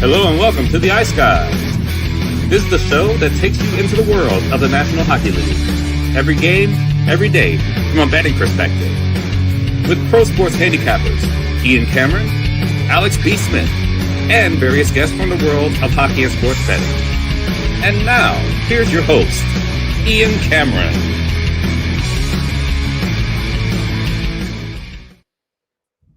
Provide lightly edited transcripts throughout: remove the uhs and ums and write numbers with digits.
Hello and welcome to the Ice Guys. This is the show that takes you into the world of the National Hockey League. Every game, every day, from a betting perspective. With pro sports handicappers, Ian Cameron, Alex B. Smith, and various guests from the world of hockey and sports betting. And now, here's your host, Ian Cameron.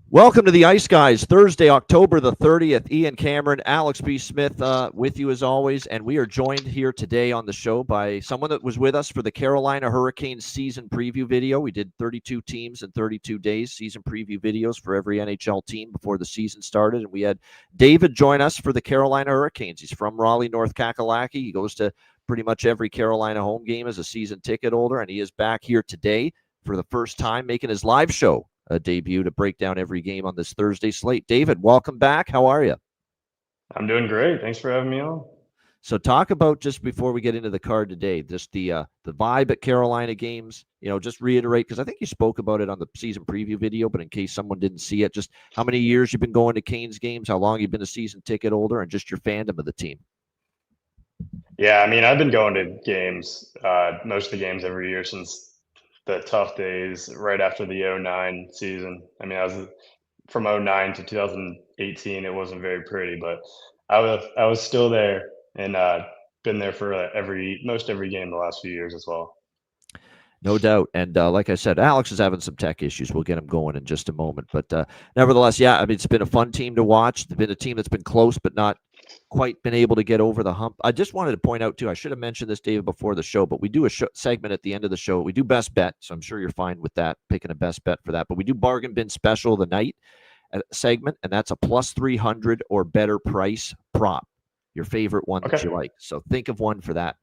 Welcome to the Ice Guys, Thursday, October the 30th. Ian Cameron, Alex B. Smith with you as always, and we are joined here today on the show by someone that was with us for the Carolina Hurricanes season preview video. We did 32 teams in 32 days, season preview videos for every NHL team before the season started, and we had David join us for the Carolina Hurricanes. He's from Raleigh, North Kakalaki. He goes to pretty much every Carolina home game as a season ticket holder, and he is back here today for the first time making his live show debut to break down every game on this Thursday slate. David, welcome back. How are you? I'm doing great. Thanks for having me on. So talk about, just before we get into the card today, just the vibe at Carolina games, just reiterate, because I think you spoke about it on the season preview video, but in case someone didn't see it, just how many years you've been going to Canes games, how long you've been a season ticket holder, and just your fandom of the team. Yeah, I mean, I've been going to games, most of the games every year since the tough days right after the 2009 season. I mean, I was from 2009 to 2018. It wasn't very pretty, but I was still there and been there for most every game the last few years as well. No doubt. And like I said, Alex is having some tech issues. We'll get him going in just a moment. But nevertheless, yeah, I mean, it's been a fun team to watch. It's been a team that's been close, but not quite been able to get over the hump. I just wanted to point out, too, I should have mentioned this, David, before the show, but we do a segment at the end of the show. We do best bet, so I'm sure you're fine with that, picking a best bet for that. But we do bargain bin special of the night segment, and that's a plus 300 or better price prop, your favorite one that you like. So think of one for that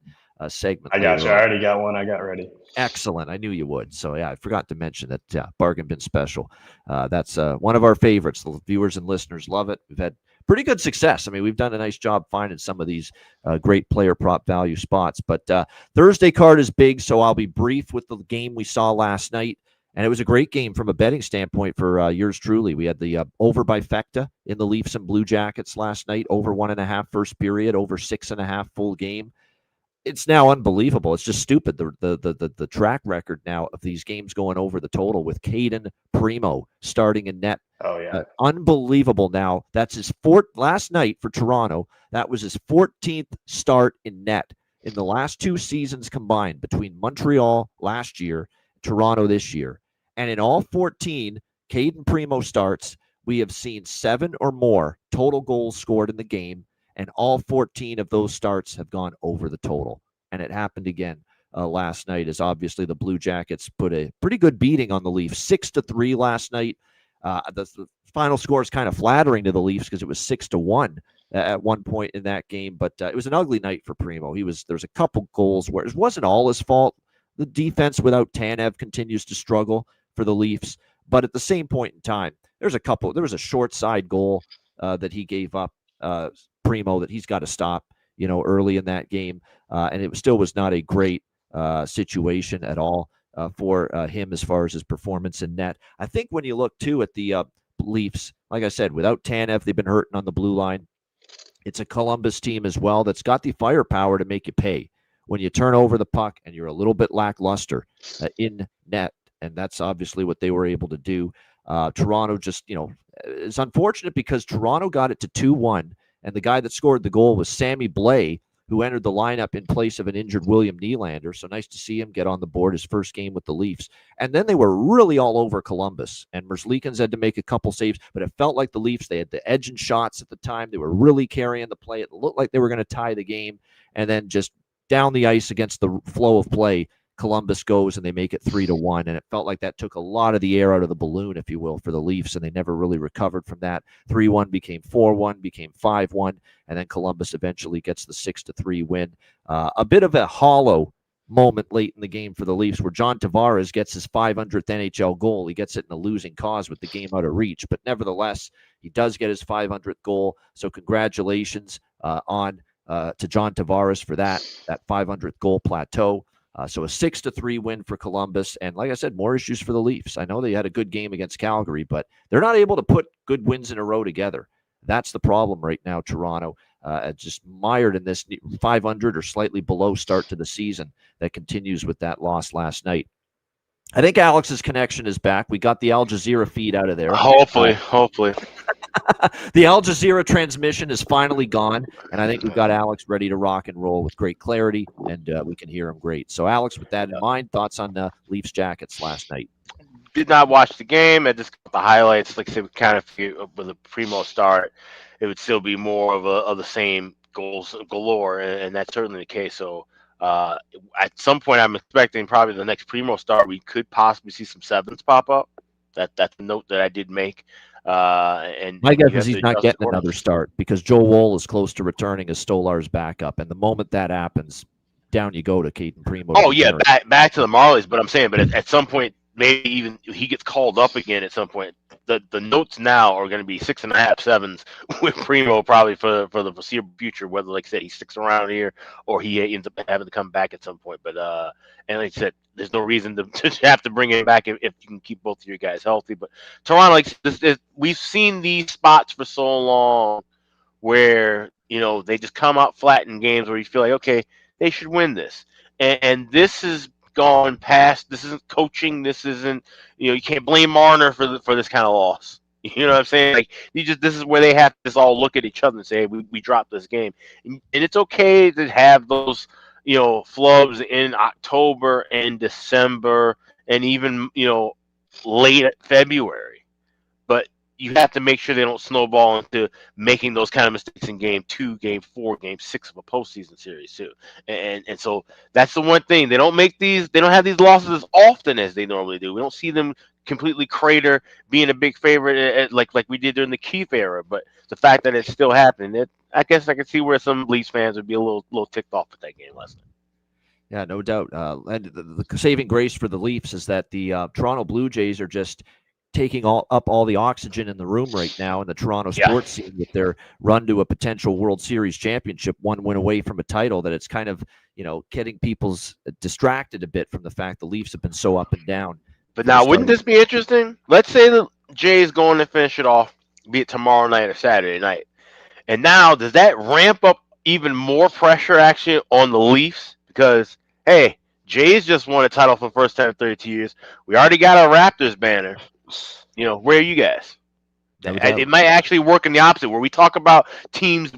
segment. I got you. I already got one. I got ready. Excellent. I knew you would. So, yeah, I forgot to mention that bargain bin special. That's one of our favorites. The viewers and listeners love it. We've had pretty good success. I mean, we've done a nice job finding some of these great player prop value spots. But Thursday card is big, so I'll be brief with the game we saw last night. And it was a great game from a betting standpoint for yours truly. We had the over by Fecta in the Leafs and Blue Jackets last night, over 1.5 first period, over 6.5 full game. It's now unbelievable. It's just stupid. The track record now of these games going over the total with Caden Primo starting in net. Oh, yeah. Unbelievable now. That's his last night for Toronto. That was his 14th start in net in the last two seasons combined between Montreal last year, Toronto this year. And in all 14 Caden Primo starts, we have seen 7 or more total goals scored in the game. And all 14 of those starts have gone over the total. And it happened again last night, as obviously the Blue Jackets put a pretty good beating on the Leafs, 6-3 last night. The final score is kind of flattering to the Leafs because it was 6-1 at one point in that game. But it was an ugly night for Primo. There's a couple goals where it wasn't all his fault. The defense without Tanev continues to struggle for the Leafs. But at the same point in time, there was a short side goal that he gave up. Primo, that he's got to stop, early in that game. And it still was not a great situation at all for him as far as his performance in net. I think when you look, too, at the Leafs, like I said, without Tanev, they've been hurting on the blue line. It's a Columbus team as well that's got the firepower to make you pay when you turn over the puck and you're a little bit lackluster in net. And that's obviously what they were able to do. Toronto just, it's unfortunate because Toronto got it to 2-1. And the guy that scored the goal was Sammy Blais, who entered the lineup in place of an injured William Nylander. So nice to see him get on the board, his first game with the Leafs. And then they were really all over Columbus. And Merzlikins had to make a couple saves, but it felt like the Leafs, they had the edge in shots at the time. They were really carrying the play. It looked like they were going to tie the game. And then just down the ice against the flow of play, Columbus goes and they make it 3-1. And it felt like that took a lot of the air out of the balloon, if you will, for the Leafs. And they never really recovered from that. 3-1 became 4-1, became 5-1. And then Columbus eventually gets the 6-3 win. A bit of a hollow moment late in the game for the Leafs where John Tavares gets his 500th NHL goal. He gets it in a losing cause with the game out of reach. But nevertheless, he does get his 500th goal. So congratulations to John Tavares for that 500th goal plateau. So a 6-3 win for Columbus. And like I said, more issues for the Leafs. I know they had a good game against Calgary, but they're not able to put good wins in a row together. That's the problem right now, Toronto. Just mired in this 500 or slightly below start to the season that continues with that loss last night. I think Alex's connection is back. We got the Al Jazeera feed out of there. Hopefully. The Al Jazeera transmission is finally gone, and I think we've got Alex ready to rock and roll with great clarity, and we can hear him great. So, Alex, with that in mind, thoughts on Leafs Jackets last night? Did not watch the game. I just got the highlights. Like I said, kind of with a primo start, it would still be more of the same goals galore, and that's certainly the case. So at some point, I'm expecting probably the next primo start, we could possibly see some sevens pop up. That's a note that I did make. And my guess is he's not getting another start because Joe Woll is close to returning as Stolar's backup, and the moment that happens, down you go to Caden Primo. Oh yeah, back to the Marlies. But I'm saying, but at some point, maybe even if he gets called up again at some point, the notes now are going to be 6.5, 7s with Primo probably for the foreseeable future. Whether, like I said, he sticks around here or he ends up having to come back at some point. But and like I said, there's no reason to have to bring him back if you can keep both of your guys healthy. But Toronto, like we've seen these spots for so long where they just come out flat in games where you feel like, okay, they should win this, and this is gone past. This isn't coaching. This isn't, you can't blame Marner for this kind of loss. You know what I'm saying? Like, this is where they have to just all look at each other and say, hey, we dropped this game. And it's okay to have those, flubs in October and December and even, late February. But you have to make sure they don't snowball into making those kind of mistakes in game 2, game 4, game 6 of a postseason series too. And so that's the one thing. They don't have these losses as often as they normally do. We don't see them completely crater being a big favorite like we did during the Keith era. But the fact that it's still happening, I guess I can see where some Leafs fans would be a little ticked off at that game last night. Yeah, no doubt. And the saving grace for the Leafs is that the Toronto Blue Jays are just taking all the oxygen in the room right now in the Toronto sports scene with their run to a potential World Series championship, one win away from a title, that it's kind of, getting people's distracted a bit from the fact the Leafs have been so up and down. But now, wouldn't this be interesting? Let's say the Jays go in and finish it off, be it tomorrow night or Saturday night. And now, does that ramp up even more pressure actually on the Leafs? Because, hey, Jays just won a title for the first time in 32 years. We already got our Raptors banner. Where are you guys? It might actually work in the opposite, where we talk about teams,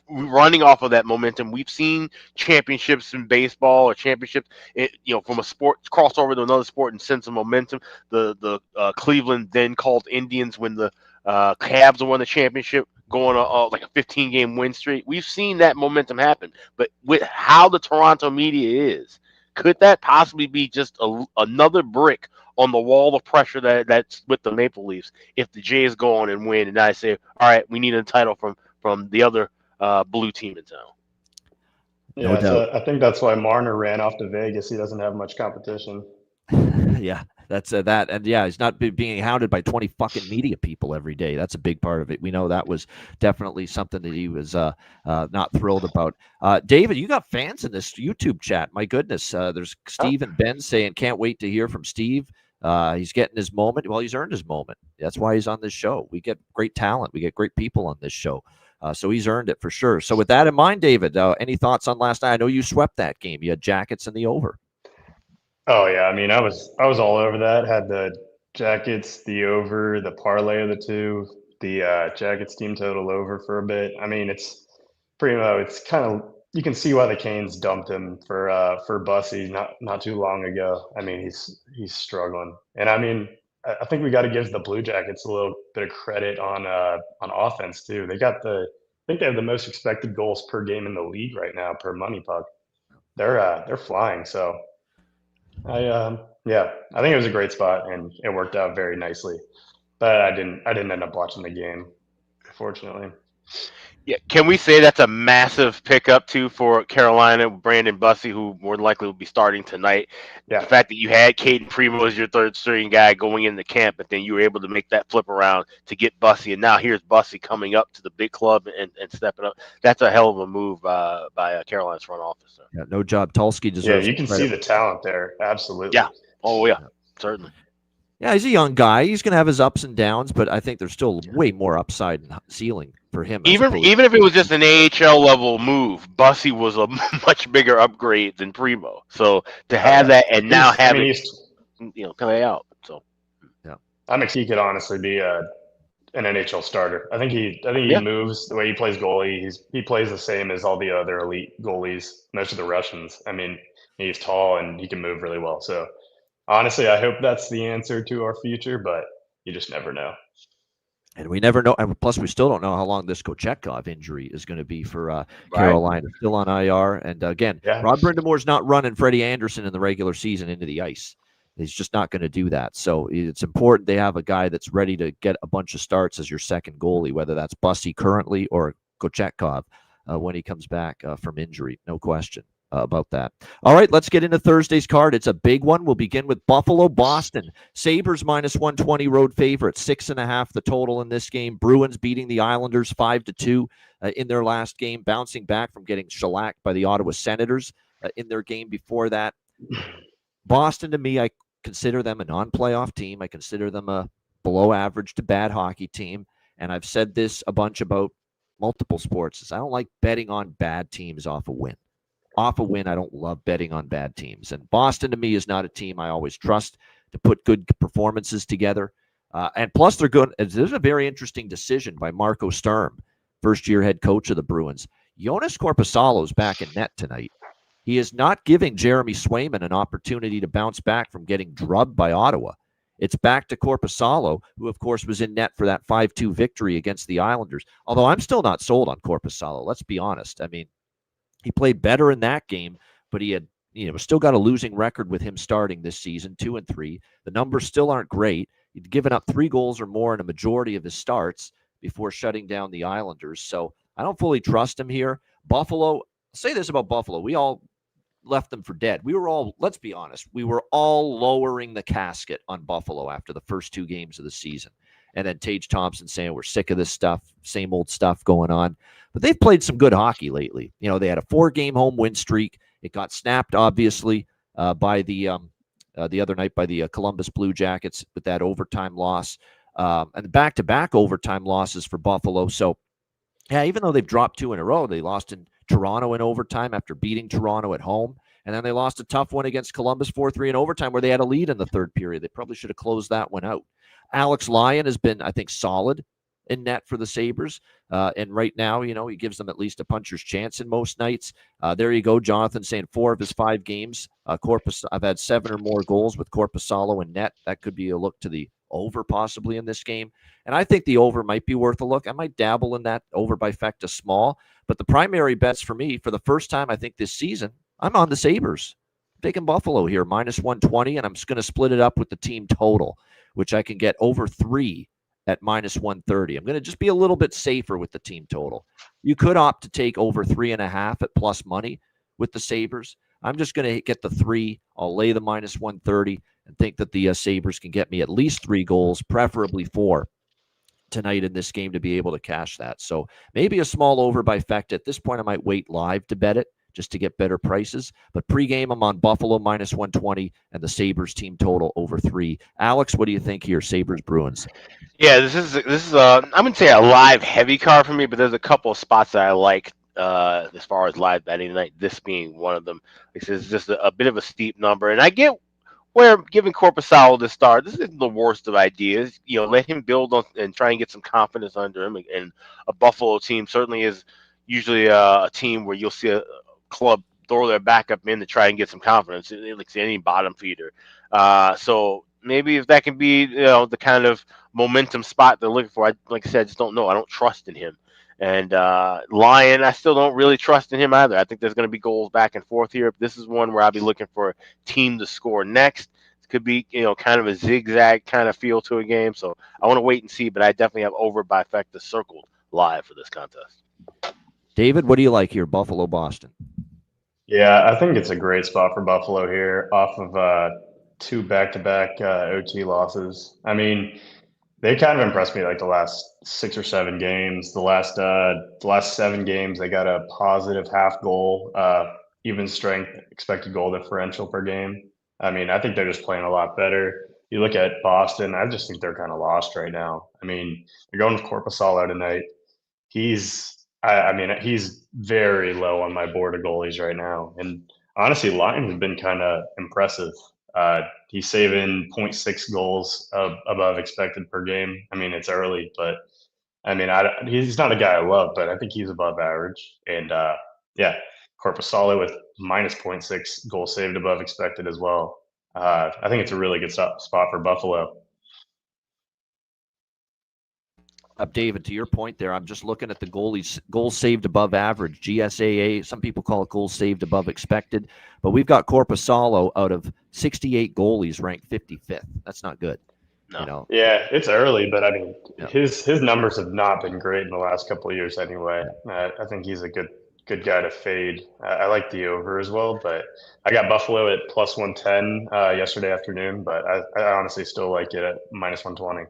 running off of that momentum. We've seen championships in baseball or championships, from a sport crossover to another sport and sense of momentum. The Cleveland then called Indians when the Cavs won the championship, going like a 15-game win streak. We've seen that momentum happen, but with how the Toronto media is, could that possibly be just another brick on the wall of pressure that's with the Maple Leafs if the Jays go on and win, and I say, all right, we need a title from the other blue team in town? Yeah, so I think that's why Marner ran off to Vegas. He doesn't have much competition. Yeah, that's that. And yeah, he's not being hounded by 20 fucking media people every day. That's a big part of it. We know that was definitely something that he was not thrilled about. David, you got fans in this YouTube chat. My goodness. There's Steve and Ben saying, can't wait to hear from Steve. He's getting his moment. Well, he's earned his moment. That's why he's on this show. We get great talent. We get great people on this show. So he's earned it for sure. So with that in mind, David, any thoughts on last night? I know you swept that game. You had Jackets in the over. Oh yeah, I mean, I was all over that. Had the Jackets, the over, the parlay of the two, the Jackets team total over for a bit. I mean, it's Primo. It's kind of, you can see why the Canes dumped him for Bussy not too long ago. I mean, he's struggling, and I mean, I think we got to give the Blue Jackets a little bit of credit on offense too. I think they have the most expected goals per game in the league right now per Money Puck. They're flying. So I think it was a great spot and it worked out very nicely. But I didn't end up watching the game, unfortunately. Yeah, can we say that's a massive pickup too for Carolina, Brandon Bussy, who more than likely will be starting tonight? Yeah. The fact that you had Caden Primo as your third string guy going into camp, but then you were able to make that flip around to get Bussy, and now here's Bussy coming up to the big club and stepping up. That's a hell of a move by Carolina's front office. So. Yeah, no job. Tulsky deserves. Yeah, you can see the talent there. Absolutely. Yeah. Oh yeah, certainly. Yeah, he's a young guy. He's going to have his ups and downs, but I think there's still way more upside and ceiling for him. Even if it was just an AHL level move, Bussy was a much bigger upgrade than Primo. So to have that and now have it, play out. So yeah, I think he could honestly be an NHL starter. I think he moves the way he plays goalie. He plays the same as all the other elite goalies, most of the Russians. I mean, he's tall and he can move really well. So honestly, I hope that's the answer to our future, but you just never know. And we never know. And plus, we still don't know how long this Kochetkov injury is going to be for Carolina. Still on IR. And again, Rod Brindamore's not running Freddie Anderson in the regular season into the ice. He's just not going to do that. So it's important they have a guy that's ready to get a bunch of starts as your second goalie, whether that's Bussy currently or Kochetkov when he comes back from injury. No question about that. All right, let's get into Thursday's card. It's a big one. We'll begin with Buffalo-Boston. Sabres -120 road favorite, 6.5 the total in this game. Bruins beating the Islanders 5-2 in their last game, bouncing back from getting shellacked by the Ottawa Senators in their game before that. Boston, to me, I consider them a non-playoff team. I consider them a below average to bad hockey team. And I've said this a bunch about multiple sports. I don't like betting on bad teams off a win. Off a win, I don't love betting on bad teams. And Boston, to me, is not a team I always trust to put good performances together. And plus, they're good. There's a very interesting decision by Marco Sturm, first-year head coach of the Bruins. Jonas Korpisalo's back in net tonight. He is not giving Jeremy Swayman an opportunity to bounce back from getting drubbed by Ottawa. It's back to Korpisalo, who, of course, was in net for that 5-2 victory against the Islanders. Although I'm still not sold on Korpisalo, let's be honest. I mean, he played better in that game, but he had, still got a losing record with him starting this season, 2-3. The numbers still aren't great. He'd given up 3 goals or more in a majority of his starts before shutting down the Islanders. So I don't fully trust him here. Buffalo, I'll say this about Buffalo. We all left them for dead. We were all, let's be honest, we were all lowering the casket on Buffalo after the first 2 games of the season. And then Tage Thompson saying we're sick of this stuff, same old stuff going on. But they've played some good hockey lately. They had a 4-game home win streak. It got snapped, obviously, by the other night by the Columbus Blue Jackets with that overtime loss. And back-to-back overtime losses for Buffalo. So, yeah, even though they've dropped 2 in a row, they lost in Toronto in overtime after beating Toronto at home. And then they lost a tough one against Columbus 4-3 in overtime where they had a lead in the third period. They probably should have closed that one out. Alex Lyon has been, I think, solid in net for the Sabres. And right now, he gives them at least a puncher's chance in most nights. There you go, Jonathan saying 4 of his 5 games. I've had 7 or more goals with Korpisalo in net. That could be a look to the over possibly in this game. And I think the over might be worth a look. I might dabble in that over by Fecta small. But the primary bets for me, for the first time, I think this season, I'm on the Sabres. I'm taking Buffalo here, -120, and I'm just going to split it up with the team total, which I can get over 3 at -130. I'm going to just be a little bit safer with the team total. You could opt to take over 3.5 at plus money with the Sabres. I'm just going to get the 3. I'll lay the -130 and think that the Sabres can get me at least 3 goals, preferably 4 tonight in this game to be able to cash that. So maybe a small over by Fecta. At this point, I might wait live to bet it just to get better prices. But pregame, I'm on Buffalo -120 and the Sabres team total over 3. Alex, what do you think here? Sabres Bruins. Yeah, this is I wouldn't say a live heavy card for me, but there's a couple of spots that I like as far as live betting tonight. This being one of them. This is just a bit of a steep number, and I get where giving Korpisalo the start. This isn't the worst of ideas. Let him build on and try and get some confidence under him. And a Buffalo team certainly is usually a team where you'll see a club throw their backup in to try and get some confidence. Like any bottom feeder. So maybe if that can be the kind of momentum spot they're looking for. Like I said, I just don't know. I don't trust in him. And Lyon, I still don't really trust in him either. I think there's going to be goals back and forth here. This is one where I'll be looking for a team to score next. It could be, kind of a zigzag kind of feel to a game. So I want to wait and see, but I definitely have over by Fecta circled live for this contest. David, what do you like here? Buffalo, Boston. Yeah, I think it's a great spot for Buffalo here off of 2 back-to-back OT losses. I mean, they kind of impressed me like the last 6 or 7 games. The last 7 games, they got a positive half goal, even strength expected goal differential per game. I mean, I think they're just playing a lot better. you look at Boston, I just think they're kind of lost right now. I mean, they're going with Corpusalo tonight. I mean, he's very low on my board of goalies right now. And honestly, Lyon has been kind of impressive. He's saving 0.6 goals above expected per game. I mean, it's early, but I mean, he's not a guy I love, but I think he's above average. And yeah, Corpusalo with minus 0.6 goals saved above expected as well. I think it's a really good spot for Buffalo. David, to your point there, I'm just looking at the goals saved above average, GSAA. Some people call it goals saved above expected, but we've got Corpusalo out of 68 goalies ranked 55th. That's not good. No. You know? Yeah, it's early, but I mean, his numbers have not been great in the last couple of years anyway. I think he's a good guy to fade. I like the over as well, but I got Buffalo at plus 110 yesterday afternoon, but I honestly still like it at minus 120.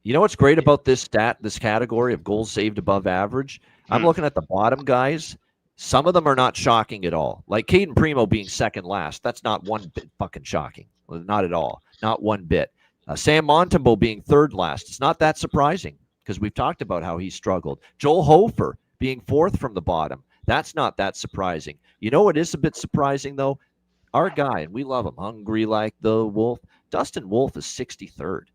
You know what's great about this category of goals saved above average? I'm looking at the bottom guys. Some of them are not shocking at all. Like Caden Primo being second last. That's not one bit fucking shocking. Not at all. Not one bit. Sam Montembeault being third last. It's not that surprising because we've talked about how he struggled. Joel Hofer being fourth from the bottom. That's not that surprising. You know what is a bit surprising, though? Our guy, and we love him, hungry like the wolf. Dustin Wolf is 63rd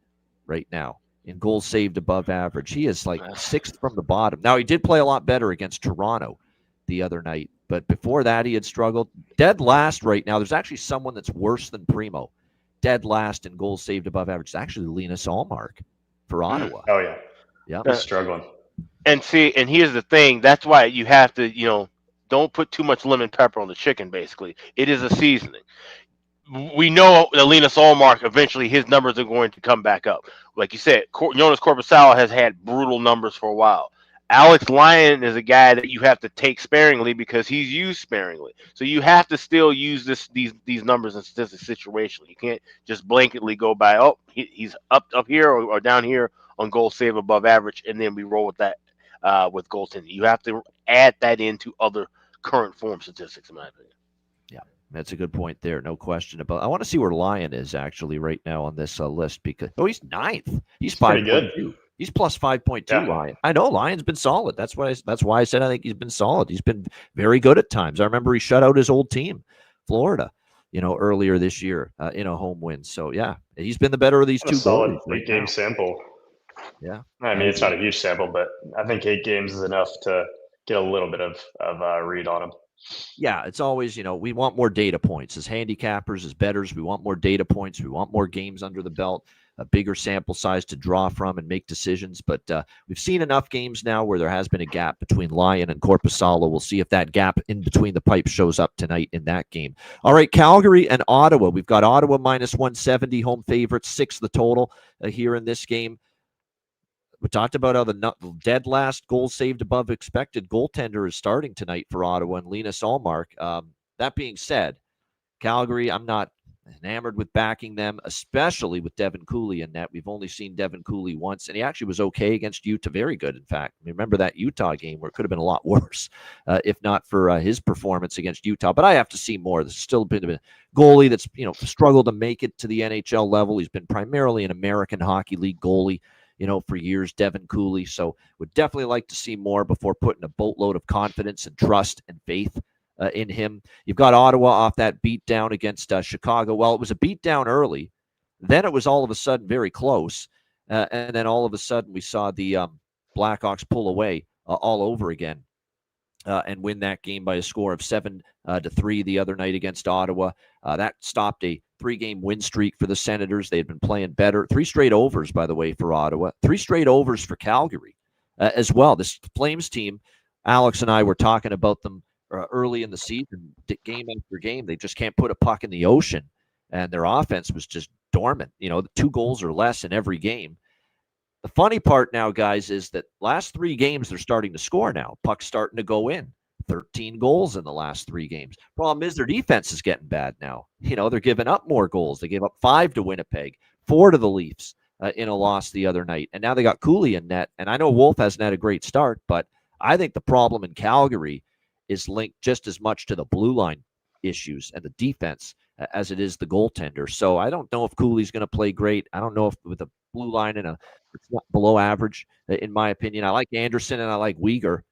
right now in goals saved above average. He is like sixth from the bottom. Now, he did play a lot better against Toronto the other night, but before that, he had struggled. Dead last right now, there's actually someone that's worse than Primo. Dead last in goals saved above average. It's actually Linus Ullmark for Ottawa. Oh, yeah. Yeah. He's struggling. And see, and here's the thing. That's why you have to, don't put too much lemon pepper on the chicken, basically. It is a seasoning. We know that Linus Ullmark, eventually his numbers are going to come back up. Like you said, Jonas Corpusalo has had brutal numbers for a while. Alex Lyon is a guy that you have to take sparingly because he's used sparingly. So you have to still use these numbers and statistics situationally. You can't just blanketly go by, he's up here or down here on goal save above average, and then we roll with that with goaltending. You have to add that into other current form statistics, in my opinion. Yeah, that's a good point there. No question about. I want to see where Lyon is actually right now on this list because he's ninth. He's 5.2. He's plus 5.2. Yeah. Lyon. I know Lyon's been solid. That's why I said I think he's been solid. He's been very good at times. I remember he shut out his old team, Florida, earlier this year in a home win. So yeah, he's been the better of these two solid goalies. 8-game sample. Yeah, I mean it's not a huge sample, but I think 8 games is enough to get a little bit of read on him. Yeah, it's always, we want more data points. As handicappers, as bettors, we want more data points. We want more games under the belt, a bigger sample size to draw from and make decisions. But we've seen enough games now where there has been a gap between Lyon and Corpusalo. We'll see if that gap in between the pipes shows up tonight in that game. All right, Calgary and Ottawa. We've got Ottawa minus 170, home favorites, 6 the total here in this game. We talked about how the dead last goal saved above expected goaltender is starting tonight for Ottawa and Linus Ullmark. That being said, Calgary, I'm not enamored with backing them, especially with Devin Cooley in net. We've only seen Devin Cooley once, and he actually was okay against Utah. Very good, in fact. Remember that Utah game where it could have been a lot worse if not for his performance against Utah. But I have to see more. This has still been a goalie that's struggled to make it to the NHL level. He's been primarily an American Hockey League goalie for years, Devin Cooley. So would definitely like to see more before putting a boatload of confidence and trust and faith in him. You've got Ottawa off that beatdown against Chicago. Well, it was a beatdown early. Then it was all of a sudden very close. And then all of a sudden we saw the Blackhawks pull away all over again and win that game by a score of 7-3 the other night against Ottawa. That stopped a 3-game win streak for the Senators. They had been playing better. 3 straight overs, by the way, for Ottawa. 3 straight overs for Calgary as well. This Flames team, Alex and I were talking about them early in the season, game after game. They just can't put a puck in the ocean, and their offense was just dormant. 2 goals or less in every game. The funny part now, guys, is that last 3 games they're starting to score now. Puck's starting to go in. 13 goals in the last 3 games. Problem is their defense is getting bad now. They're giving up more goals. They gave up 5 to Winnipeg, 4 to the Leafs in a loss the other night. And now they got Cooley in net. And I know Wolf hasn't had a great start, but I think the problem in Calgary is linked just as much to the blue line issues and the defense as it is the goaltender. So I don't know if Cooley's going to play great. I don't know if with a blue line and it's not below average, in my opinion. I like Anderson and I like Uyghur,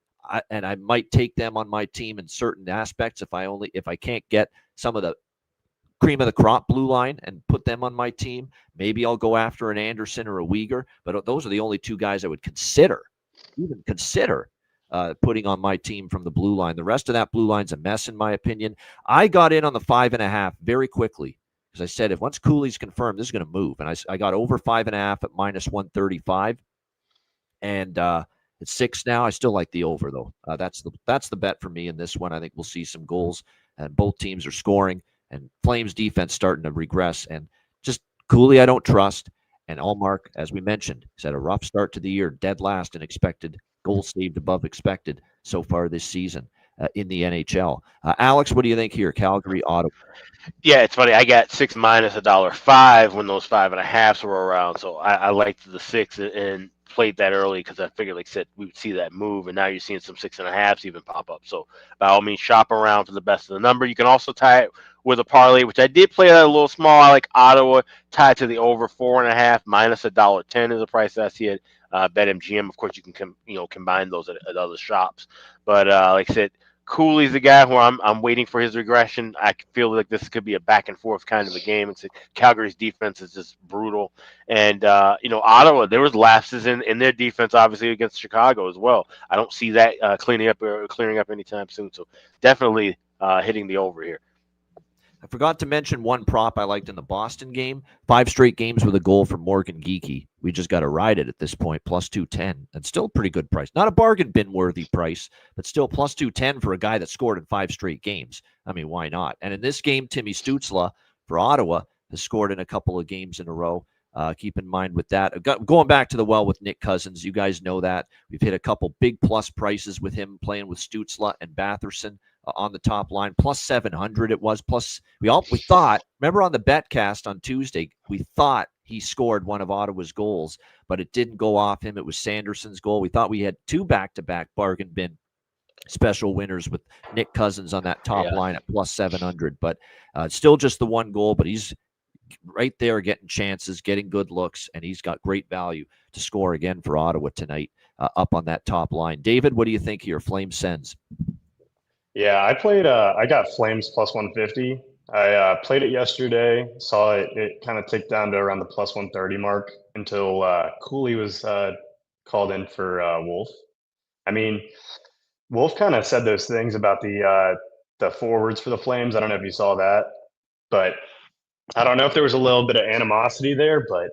and I might take them on my team in certain aspects if I can't get some of the cream of the crop blue line and put them on my team. Maybe I'll go after an Anderson or a Uyghur, but those are the only two guys I would even consider putting on my team from the blue line. The rest of that blue line's a mess, in my opinion. I got in on the 5.5 very quickly because I said if once Cooley's confirmed, this is going to move, and I got over 5.5 at -135, and it's 6 now. I still like the over though. That's the bet for me in this one. I think we'll see some goals, and both teams are scoring. And Flames defense starting to regress. And just Cooley, I don't trust. And Allmark, as we mentioned, has had a rough start to the year, dead last in expected goals saved above expected so far this season in the NHL. Alex, what do you think here? Calgary, Ottawa. Yeah, it's funny. I got 6 minus $1.05 when those 5.5s were around. So I liked the 6 and played that early because I figured, like I said, we would see that move. And now you're seeing some 6.5s even pop up. So by all means, shop around for the best of the number. You can also tie it with a parlay, which I did play a little small. I like Ottawa tied to the over 4.5 minus $1.10 is the price that I see it. BetMGM, of course, you can combine those at other shops. But like I said, Cooley's the guy who I'm waiting for his regression. I feel like this could be a back and forth kind of a game. Calgary's defense is just brutal, and Ottawa, there was lapses in their defense, obviously against Chicago as well. I don't see that clearing up anytime soon. So definitely hitting the over here. I forgot to mention one prop I liked in the Boston game. 5 straight games with a goal from Morgan Geekie. We just got to ride it at this point, +210. And still a pretty good price. Not a bargain bin worthy price, but still +210 for a guy that scored in 5 straight games. I mean, why not? And in this game, Timmy Stützle for Ottawa has scored in a couple of games in a row. Keep in mind with that. Going back to the well with Nick Cousins, you guys know that. We've hit a couple big plus prices with him playing with Stützle and Batherson on the top line. +700 it was. Plus, we thought, remember on the BetCast on Tuesday, we thought he scored one of Ottawa's goals, but it didn't go off him. It was Sanderson's goal. We thought we had 2 back-to-back bargain bin special winners with Nick Cousins on that top line at +700. But still just the one goal, but he's right there getting chances, getting good looks, and he's got great value to score again for Ottawa tonight up on that top line. David, what do you think here? Flame Sens. Yeah, I got Flames +150. I played it yesterday, saw it kind of tick down to around the +130 mark until Cooley was called in for Wolf. I mean, Wolf kind of said those things about the forwards for the Flames. I don't know if you saw that, but I don't know if there was a little bit of animosity there, but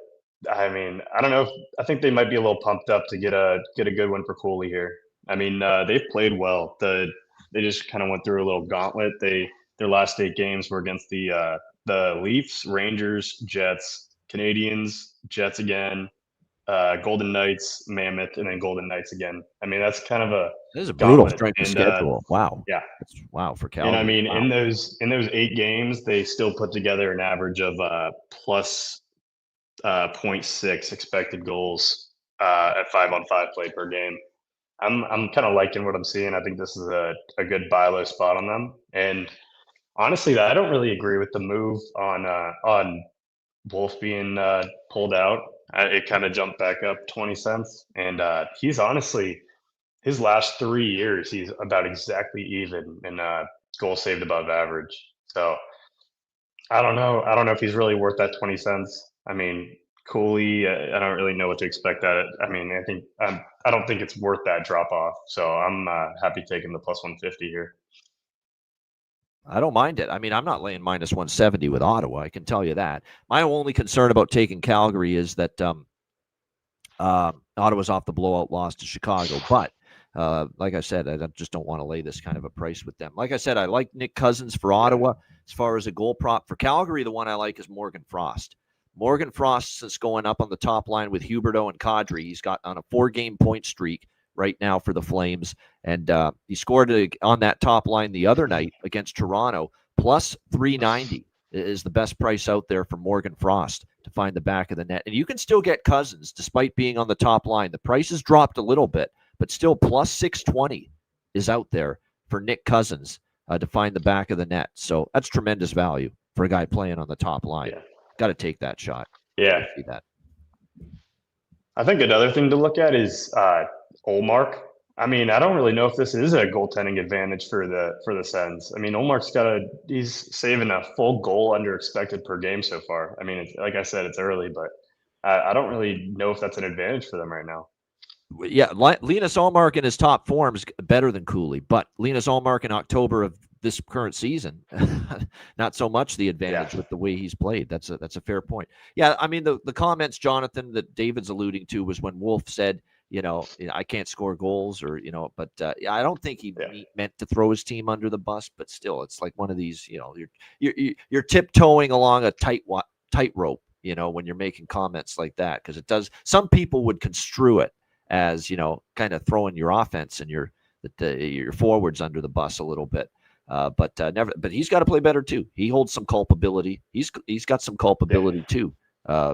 I mean, I don't know. I think they might be a little pumped up to get a good win for Cooley here. I mean, they've played well. They just kind of went through a little gauntlet. Their last 8 games were against the Leafs, Rangers, Jets, Canadians, Jets again, Golden Knights, Mammoth, and then Golden Knights again. I mean, that's kind of this is a brutal strength of schedule. Wow. Yeah. Wow for Calgary. And I mean, wow. in those 8 games, they still put together an average of plus 0.6 expected goals at 5-on-5 play per game. I'm kind of liking what I'm seeing. I think this is a good buy low spot on them. And honestly, I don't really agree with the move on Wolf being pulled out. It kind of jumped back up 20 cents, and he's honestly his last 3 years he's about exactly even in goal saved above average. So I don't know if he's really worth that 20 cents. I mean, Cooley, I don't really know what to expect at it. I mean, I don't think it's worth that drop off. So I'm happy taking the +150 here. I don't mind it. I mean, I'm not laying -170 with Ottawa. I can tell you that. My only concern about taking Calgary is that Ottawa's off the blowout loss to Chicago. But like I said, I just don't want to lay this kind of a price with them. Like I said, I like Nick Cousins for Ottawa as far as a goal prop. For Calgary, the one I like is Morgan Frost. Morgan Frost is going up on the top line with Huberdeau and Kadri. He's got on a 4-game point streak right now for the Flames. And he scored on that top line the other night against Toronto. +390 is the best price out there for Morgan Frost to find the back of the net. And you can still get Cousins despite being on the top line. The price has dropped a little bit, but still +620 is out there for Nick Cousins to find the back of the net. So that's tremendous value for a guy playing on the top line. Yeah. Got to take that shot. Yeah. See that. I think another thing to look at is Olmark. I mean, I don't really know if this is a goaltending advantage for the Sens. I mean, he's saving a full goal under expected per game so far. I mean, like I said, it's early, but I don't really know if that's an advantage for them right now. Yeah, Linus Ullmark in his top form is better than Cooley, but Linus Ullmark in October of this current season, not so much the advantage with the way he's played. That's a fair point. Yeah, I mean the comments, Jonathan, that David's alluding to was when Wolf said, I can't score goals, or but I don't think he meant to throw his team under the bus. But still, it's like one of these, you're tiptoeing along a tightrope, when you're making comments like that, because it does. Some people would construe it as kind of throwing your offense and your forwards under the bus a little bit, but he's got to play better too. He holds some culpability. He's got some culpability too.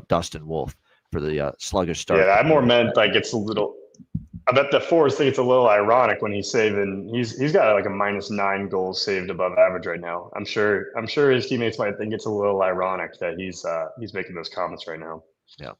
Dustin Wolf for the sluggish start. Yeah, I more meant like it's a little. I bet the forwards think it's a little ironic when he's saving. He's got like a -9 goals saved above average right now. I'm sure his teammates might think it's a little ironic that he's making those comments right now. Yeah.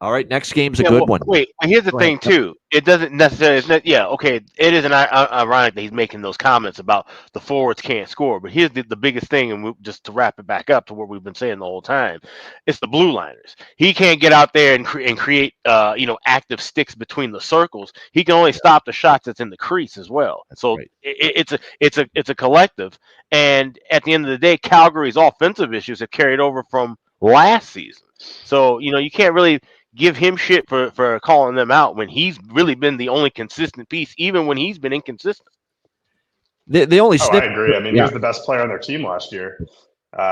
All right, next game's a good one. Wait, here's the thing too. It doesn't necessarily. Okay. It is ironic that he's making those comments about the forwards can't score. But here's the biggest thing, and just to wrap it back up to what we've been saying the whole time, it's the blue liners. He can't get out there and create active sticks between the circles. He can only stop the shots that's in the crease as well. So it's a collective. And at the end of the day, Calgary's offensive issues have carried over from last season. So you can't really give him shit for calling them out when he's really been the only consistent piece, even when he's been inconsistent. The only stick. I agree. I mean, he was the best player on their team last year.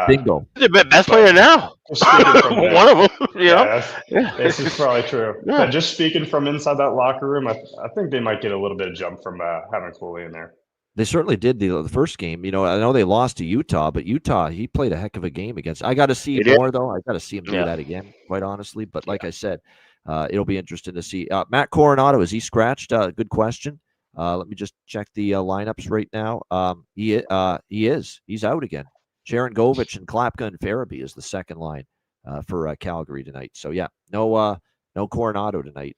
Bingo. He's the best player now. One of them. This is probably true. Yeah. But just speaking from inside that locker room, I think they might get a little bit of jump from having Cooley in there. They certainly did the first game. I know they lost to Utah, but Utah, he played a heck of a game against. I got to see more, though. I got to see him do that again, quite honestly. But like I said, it'll be interesting to see. Matt Coronado, is he scratched? Good question. Let me just check the lineups right now. He is. He's out again. Sharon Govich and Klapka and Farabee is the second line for Calgary tonight. So, yeah, no Coronado tonight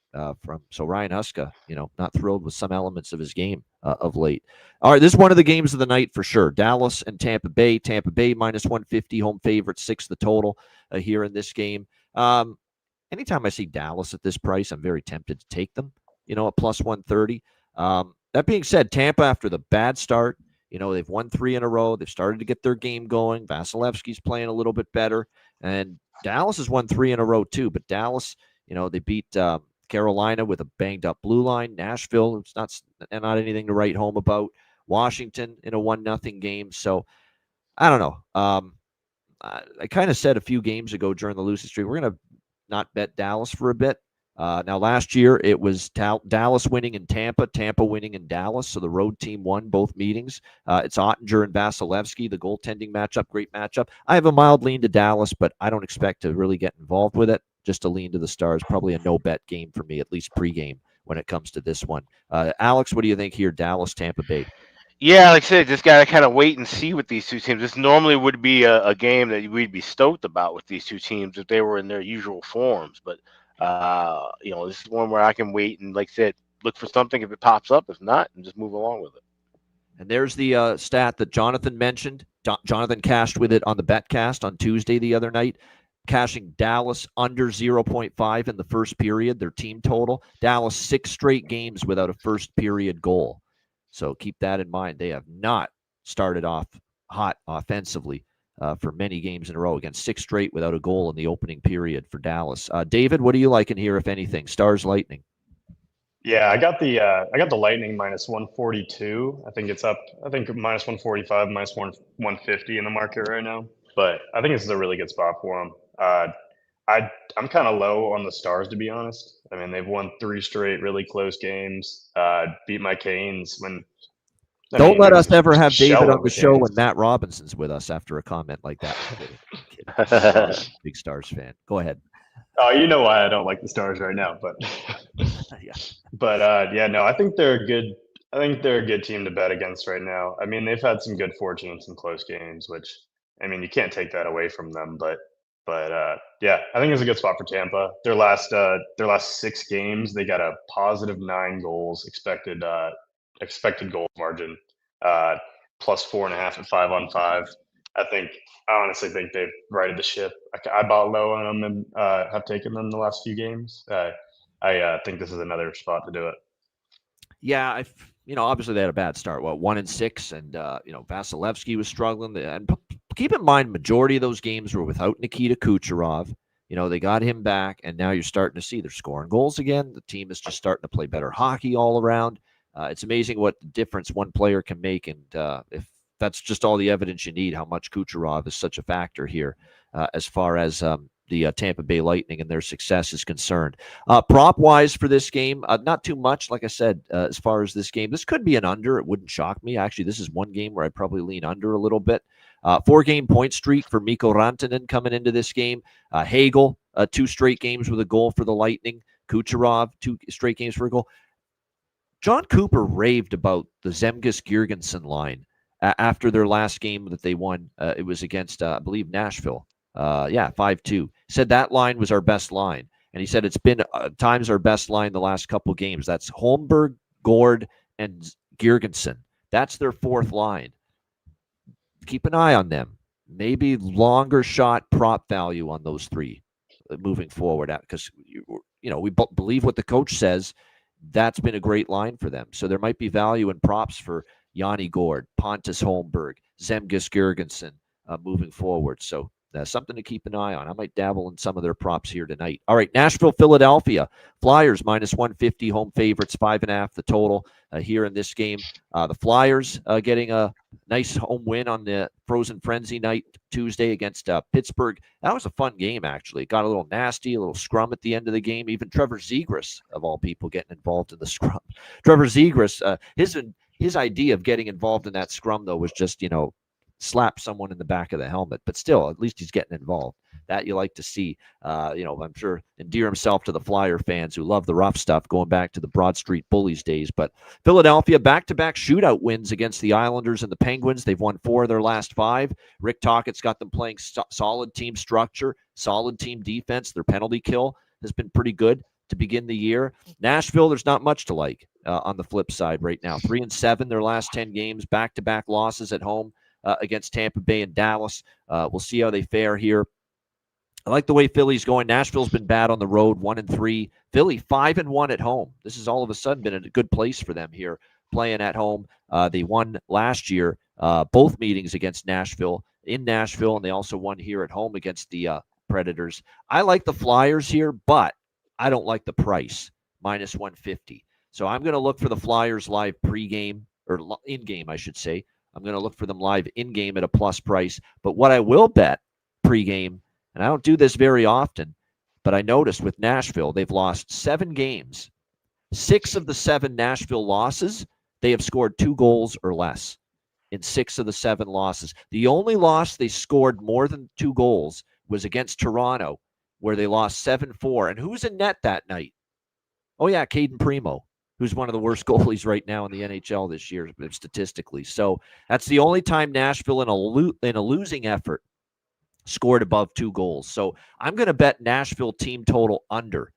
so Ryan Huska, not thrilled with some elements of his game of late. All right, this is one of the games of the night for sure. Dallas and Tampa Bay. Tampa Bay -150, home favorite, 6 the total here in this game. Anytime I see Dallas at this price, I'm very tempted to take them, at +130. That being said, Tampa, after the bad start, they've won 3 in a row. They've started to get their game going. Vasilevsky's playing a little bit better. And Dallas has won 3 in a row too, but Dallas, they beat Carolina with a banged-up blue line. Nashville, it's not anything to write home about. Washington in a 1-0 game. So, I don't know. I kind of said a few games ago during the losing streak, we're going to not bet Dallas for a bit. Now, last year, it was Dallas winning in Tampa, Tampa winning in Dallas, so the road team won both meetings. It's Ottinger and Vasilevsky, the goaltending matchup, great matchup. I have a mild lean to Dallas, but I don't expect to really get involved with it. Just a lean to the Stars, probably a no-bet game for me, at least pregame when it comes to this one. Alex, what do you think here, Dallas, Tampa Bay? Yeah, like I said, just got to kind of wait and see with these two teams. This normally would be a game that we'd be stoked about with these two teams if they were in their usual forms. But, this is one where I can wait and, like I said, look for something if it pops up. If not, and just move along with it. And there's the stat that Jonathan mentioned. Jonathan cashed with it on the BetCast on Tuesday the other night, cashing Dallas under 0.5 in the first period, their team total. Dallas 6 straight games without a first period goal. So keep that in mind. They have not started off hot offensively for many games in a row. Again, 6 straight without a goal in the opening period for Dallas. David, what do you like in here, if anything? Stars, Lightning. Yeah, I got the Lightning -142. I think it's up. I think -145, -150 in the market right now. But I think this is a really good spot for them. I'm kind of low on the Stars, to be honest. I mean, they've won 3 straight really close games. Beat my Canes when. Don't let us ever have David on the show when Matt Robinson's with us after a comment like that. Big Stars fan. Go ahead. Oh, you know why I don't like the Stars right now, but yeah. But no, I think they're a good. I think they're a good team to bet against right now. I mean, they've had some good fortune in some close games, which I mean, you can't take that away from them. But yeah, I think it's a good spot for Tampa. Their last 6 games, they got a positive 9 goals expected goal margin, plus 4.5 at 5-on-5. I honestly think they've righted the ship. I bought low on them and have taken them the last few games. I think this is another spot to do it. Yeah, obviously they had a bad start. 1-6, and Vasilevsky was struggling. And keep in mind, majority of those games were without Nikita Kucherov. They got him back, and now you're starting to see they're scoring goals again. The team is just starting to play better hockey all around. It's amazing what difference one player can make, and if that's just all the evidence you need, how much Kucherov is such a factor here as far as the Tampa Bay Lightning and their success is concerned. Prop-wise for this game, not too much. Like I said, as far as this game, this could be an under. It wouldn't shock me. Actually, this is one game where I'd probably lean under a little bit. 4-game point streak for Mikko Rantanen coming into this game. Hagel, 2 straight games with a goal for the Lightning. Kucherov, 2 straight games for a goal. John Cooper raved about the Zemgus-Girgensson line after their last game that they won. It was against, I believe, Nashville. 5-2. Said that line was our best line. And he said it's been times our best line the last couple games. That's Holmberg, Gord, and Girgensson. That's their 4th line. Keep an eye on them. Maybe longer shot prop value on those 3 moving forward. Because, we believe what the coach says. That's been a great line for them. So there might be value in props for Yanni Gord, Pontus Holmberg, Zemgus Girgensson moving forward. So something to keep an eye on. I might dabble in some of their props here tonight. All right, Nashville, Philadelphia. Flyers minus 150, home favorites, 5.5 the total here in this game. The Flyers getting a nice home win on the Frozen Frenzy night Tuesday against Pittsburgh. That was a fun game, actually. It got a little nasty, a little scrum at the end of the game. Even Trevor Zegras, of all people, getting involved in the scrum. Trevor Zegras, his idea of getting involved in that scrum, though, was just, slap someone in the back of the helmet, but still, at least he's getting involved. That you like to see. I'm sure endear himself to the Flyer fans who love the rough stuff, going back to the Broad Street Bullies days. But Philadelphia, back-to-back shootout wins against the Islanders and the Penguins. They've won 4 of their last 5. Rick Tockett's got them playing solid team structure, solid team defense. Their penalty kill has been pretty good to begin the year. Nashville, there's not much to like on the flip side right now. 3-7 their last 10 games, back-to-back losses at home against Tampa Bay and Dallas. We'll see how they fare here. I like the way Philly's going. Nashville's been bad on the road, 1-3. Philly 5-1 at home. This has all of a sudden been a good place for them here, playing at home. They won last year, both meetings against Nashville, in Nashville, and they also won here at home against the Predators. I like the Flyers here, but I don't like the price, minus 150. So I'm going to look for the Flyers live pregame, or in-game, I should say. I'm going to look for them live in-game at a plus price. But what I will bet pregame, and I don't do this very often, but I noticed with Nashville, they've lost 7 games. 6 of the 7 Nashville losses, they have scored 2 goals or less in 6 of the 7 losses. The only loss they scored more than 2 goals was against Toronto, where they lost 7-4. And who's in net that night? Oh, yeah, Caden Primo, who's one of the worst goalies right now in the NHL this year, statistically. So that's the only time Nashville in a losing effort scored above 2 goals. So I'm going to bet Nashville team total under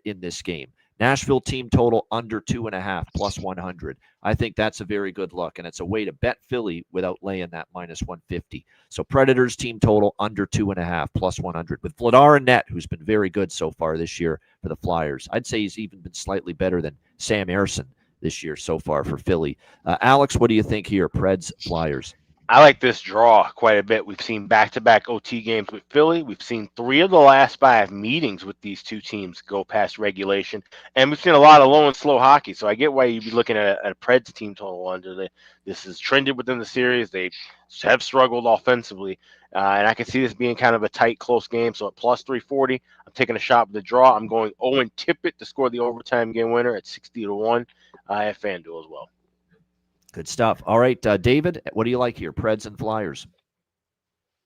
in this game. Nashville team total under 2.5 plus 100. I think that's a very good look, and it's a way to bet Philly without laying that minus 150. So Predators team total under 2.5 plus 100 with Vladar and net, who's been very good so far this year for the Flyers. I'd say he's even been slightly better than Sam Ersson this year so far for Philly. Alex, what do you think here? Preds, Flyers. I like this draw quite a bit. We've seen back-to-back OT games with Philly. We've seen 3 of the last 5 meetings with these 2 teams go past regulation. And we've seen a lot of low and slow hockey. So I get why you'd be looking at a Preds team total under. This is trended within the series. They have struggled offensively. And I can see this being kind of a tight, close game. So at plus 340, I'm taking a shot with the draw. I'm going Owen Tippett to score the overtime game winner at 60-1 at FanDuel as well. Good stuff. All right, David, what do you like here? Preds and Flyers.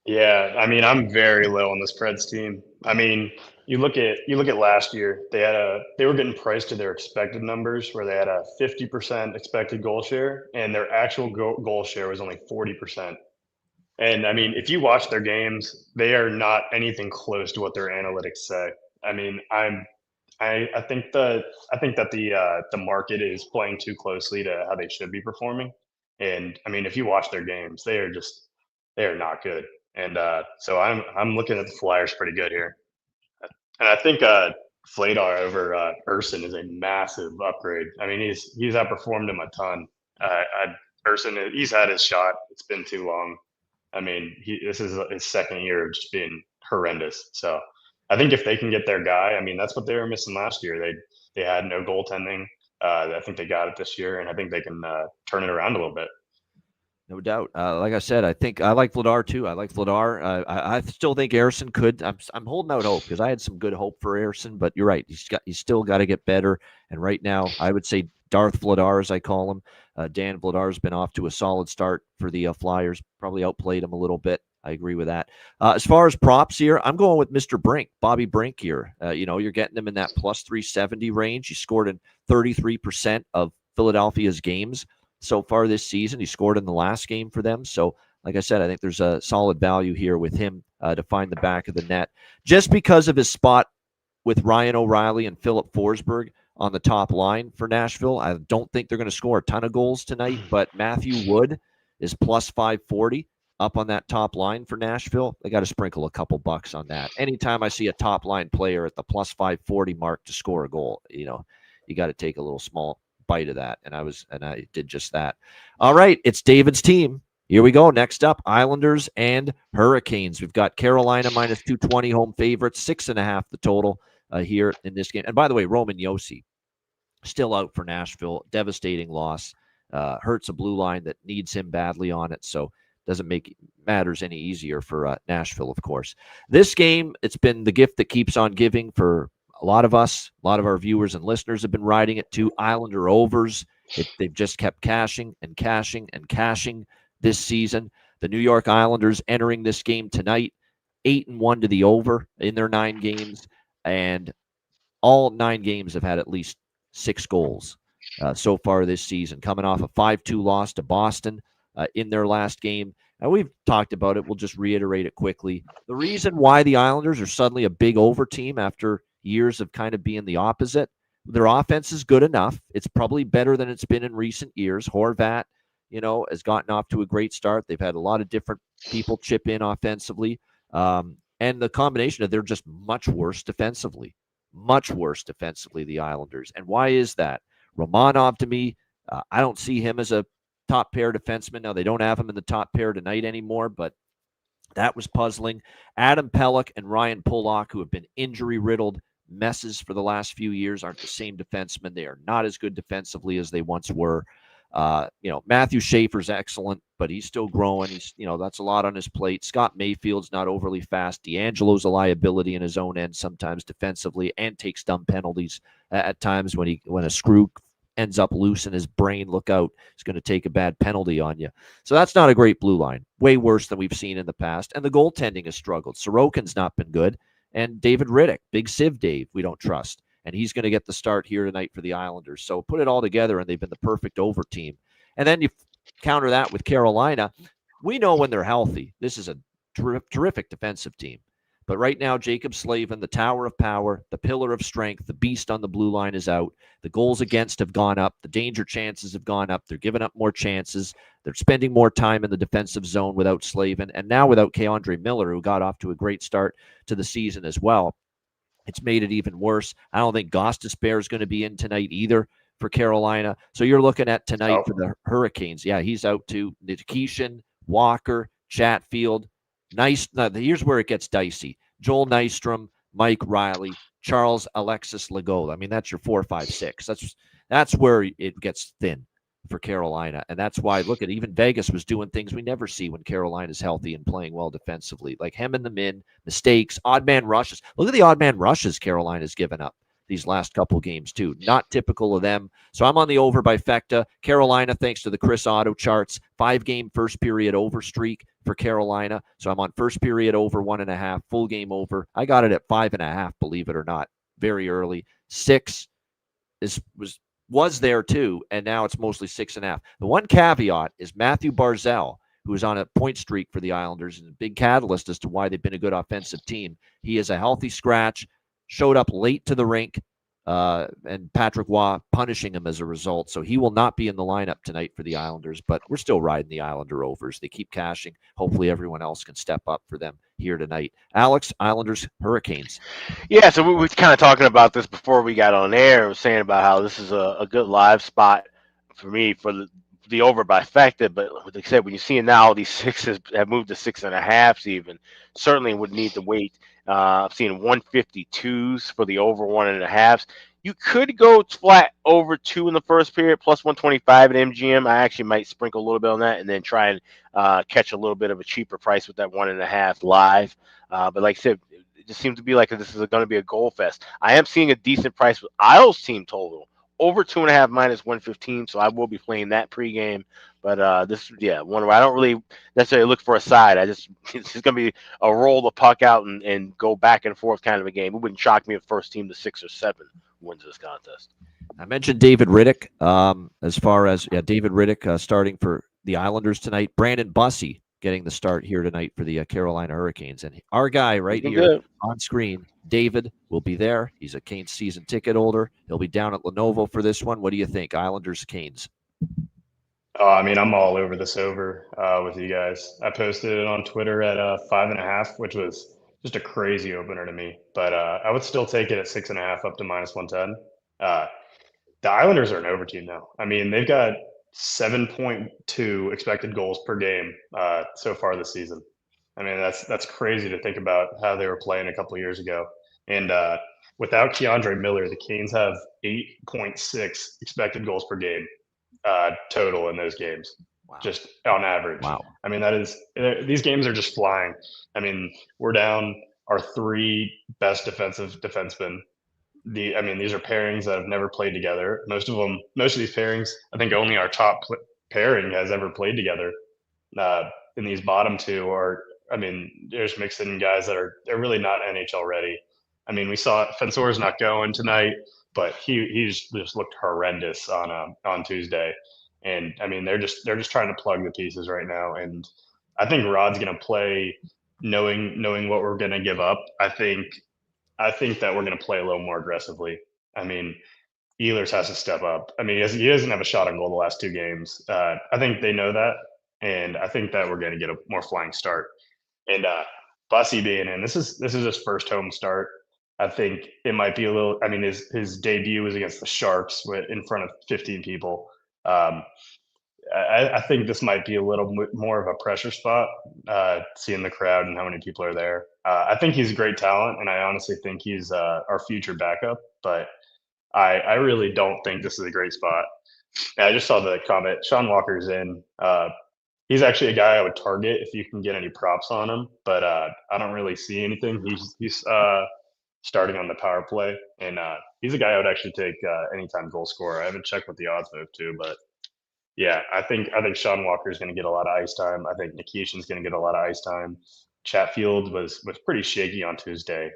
Yeah, I mean, I'm very low on this Preds team. I mean, you look at last year. They were getting priced to their expected numbers, where they had a 50% expected goal share, and their actual goal share was only 40%. And I mean, if you watch their games, they are not anything close to what their analytics say. I mean, I think that the market is playing too closely to how they should be performing. And I mean, if you watch their games, they are not good. And so I'm looking at the Flyers pretty good here. And I think Vladar over Urson is a massive upgrade. I mean, he's outperformed him a ton. Urson, he's had his shot. It's been too long. I mean, this is his second year of just being horrendous. So I think if they can get their guy, I mean, that's what they were missing last year. They had no goaltending. I think they got it this year, and I think they can turn it around a little bit. No doubt. Like I said, I think I like Vladar too. I like Vladar. I still think Harrison could. I'm holding out hope because I had some good hope for Harrison, but you're right. He's still got to get better. And right now, I would say Darth Vladar, as I call him, Dan Vladar's been off to a solid start for the Flyers. Probably outplayed him a little bit. I agree with that. As far as props here, I'm going with Mr. Brink, Bobby Brink here. You're getting him in that plus 370 range. He scored in 33% of Philadelphia's games so far this season. He scored in the last game for them. So, like I said, I think there's a solid value here with him to find the back of the net. Just because of his spot with Ryan O'Reilly and Philip Forsberg on the top line for Nashville, I don't think they're going to score a ton of goals tonight, but Matthew Wood is plus 540 up on that top line for Nashville. They got to sprinkle a couple bucks on that. Anytime I see a top line player at the plus 540 mark to score a goal, you got to take a little small bite of that, and I did just that. All right, it's David's team. Here we go. Next up, Islanders and Hurricanes. We've got Carolina minus 220 home favorites, 6.5 the total here in this game. And by the way, Roman Josi still out for Nashville. Devastating loss. Hurts a blue line that needs him badly on it, so doesn't make matters any easier for Nashville, of course. This game, it's been the gift that keeps on giving for a lot of us. A lot of our viewers and listeners have been riding it too. Islander overs. They've just kept cashing and cashing and cashing this season. The New York Islanders entering this game tonight, 8-1 to the over in their 9 games, and all 9 games have had at least 6 goals so far this season, coming off a 5-2 loss to Boston in their last game. And we've talked about it. We'll just reiterate it quickly. The reason why the Islanders are suddenly a big over team after years of kind of being the opposite, their offense is good enough. It's probably better than it's been in recent years. Horvat, has gotten off to a great start. They've had a lot of different people chip in offensively. And the combination of they're just much worse defensively, the Islanders. And why is that? Romanov, to me, I don't see him as a top pair defenseman. Now, they don't have him in the top pair tonight anymore, but that was puzzling. Adam Pelech and Ryan Pulock, who have been injury-riddled messes for the last few years, aren't the same defensemen. They are not as good defensively as they once were. Matthew Schaefer's excellent, but he's still growing. That's a lot on his plate. Scott Mayfield's not overly fast. D'Angelo's a liability in his own end sometimes defensively and takes dumb penalties at times when a screw ends up loose in his brain. Look out. He's going to take a bad penalty on you. So that's not a great blue line. Way worse than we've seen in the past. And the goaltending has struggled. Sorokin's not been good. And David Riddick, big Civ Dave, we don't trust. And he's going to get the start here tonight for the Islanders. So put it all together, and they've been the perfect over team. And then you counter that with Carolina. We know when they're healthy, this is a terrific defensive team. But right now, Jacob Slavin, the tower of power, the pillar of strength, the beast on the blue line is out. The goals against have gone up. The danger chances have gone up. They're giving up more chances. They're spending more time in the defensive zone without Slavin. And now without K'Andre Miller, who got off to a great start to the season as well. It's made it even worse. I don't think Gostisbehere is going to be in tonight either for Carolina. So you're looking at tonight for the Hurricanes. Yeah, he's out too. Nikishin, Walker, Chatfield. Nice. Now, here's where it gets dicey. Joel Nystrom, Mike Riley, Charles Alexis Legault. I mean, that's your 4, 5, 6. That's where it gets thin for Carolina. And that's why, look at even Vegas was doing things we never see when Carolina's healthy and playing well defensively, like hemming them in, mistakes, odd man rushes. Look at the odd man rushes Carolina's given up these last couple games too. Not typical of them. So I'm on the over by Fecta. Carolina, thanks to the Chris Otto charts, 5-game first period over streak for Carolina. So I'm on first period over 1.5, full game over. I got it at 5.5, believe it or not, very early. 6 was there too, and now it's mostly 6.5. The one caveat is Matthew Barzal who is on a point streak for the Islanders and a big catalyst as to why they've been a good offensive team. He is a healthy scratch, showed up late to the rink, and Patrick Waugh punishing him as a result. So he will not be in the lineup tonight for the Islanders, but we're still riding the Islander overs. They keep cashing. Hopefully everyone else can step up for them here tonight. Alex, Islanders, Hurricanes. Yeah, so we were kind of talking about this before we got on air. I was saying about how this is a good live spot for me for the over by affected. But like I said, when you see now these sixes have moved to 6.5s even, certainly would need to wait. I've seen 152s for the over 1.5s. You could go flat over 2 in the first period, plus 125 at MGM. I actually might sprinkle a little bit on that and then try and catch a little bit of a cheaper price with that 1.5 live. But like I said, it just seems to be like this is going to be a goal fest. I am seeing a decent price with Isles team total over 2.5 minus 115. So I will be playing that pregame. But one where I don't really necessarily look for a side. It's just going to be a roll the puck out and go back and forth kind of a game. It wouldn't shock me if first team to 6 or 7 wins this contest. I mentioned David Riddick. As far as David Riddick starting for the Islanders tonight. Brandon Bussey getting the start here tonight for the Carolina Hurricanes. And our guy right here on screen, David, will be there. He's a Canes season ticket holder. He'll be down at Lenovo for this one. What do you think? Islanders, Canes. I mean, I'm all over this over with you guys. I posted it on Twitter at 5.5, which was just a crazy opener to me. But I would still take it at 6.5 up to minus 110. The Islanders are an over team now. I mean, they've got 7.2 expected goals per game so far this season. I mean, that's crazy to think about how they were playing a couple of years ago. And without Keandre Miller, the Canes have 8.6 expected goals per game total in those games, just on average. Wow. I mean, these games are just flying. I mean, we're down our 3 best defensive defensemen. These are pairings that have never played together. Most of these pairings, I think only our top pairing has ever played together. In these bottom 2 are, there's mixed in guys they're really not NHL ready. I mean, we saw Fensor's not going tonight, but he just looked horrendous on Tuesday. And I mean, they're just trying to plug the pieces right now. And I think Rod's going to play knowing what we're going to give up. I think that we're going to play a little more aggressively. I mean, Ehlers has to step up. I mean, he doesn't have a shot on goal the last 2 games. I think they know that. And I think that we're going to get a more flying start. And Bussey being in, this is his first home start. I think it might be a little. I mean, his debut was against the Sharks in front of 15 people. I think this might be a little more of a pressure spot, seeing the crowd and how many people are there. I think he's a great talent, and I honestly think he's our future backup. But I really don't think this is a great spot. And I just saw the comment. Sean Walker's in. He's actually a guy I would target if you can get any props on him, but I don't really see anything. He's starting on the power play, and he's a guy I would actually take anytime goal scorer. I haven't checked what the odds move to, but yeah, I think Sean Walker is going to get a lot of ice time. I think Nikishin's going to get a lot of ice time. Chatfield was pretty shaky on Tuesday.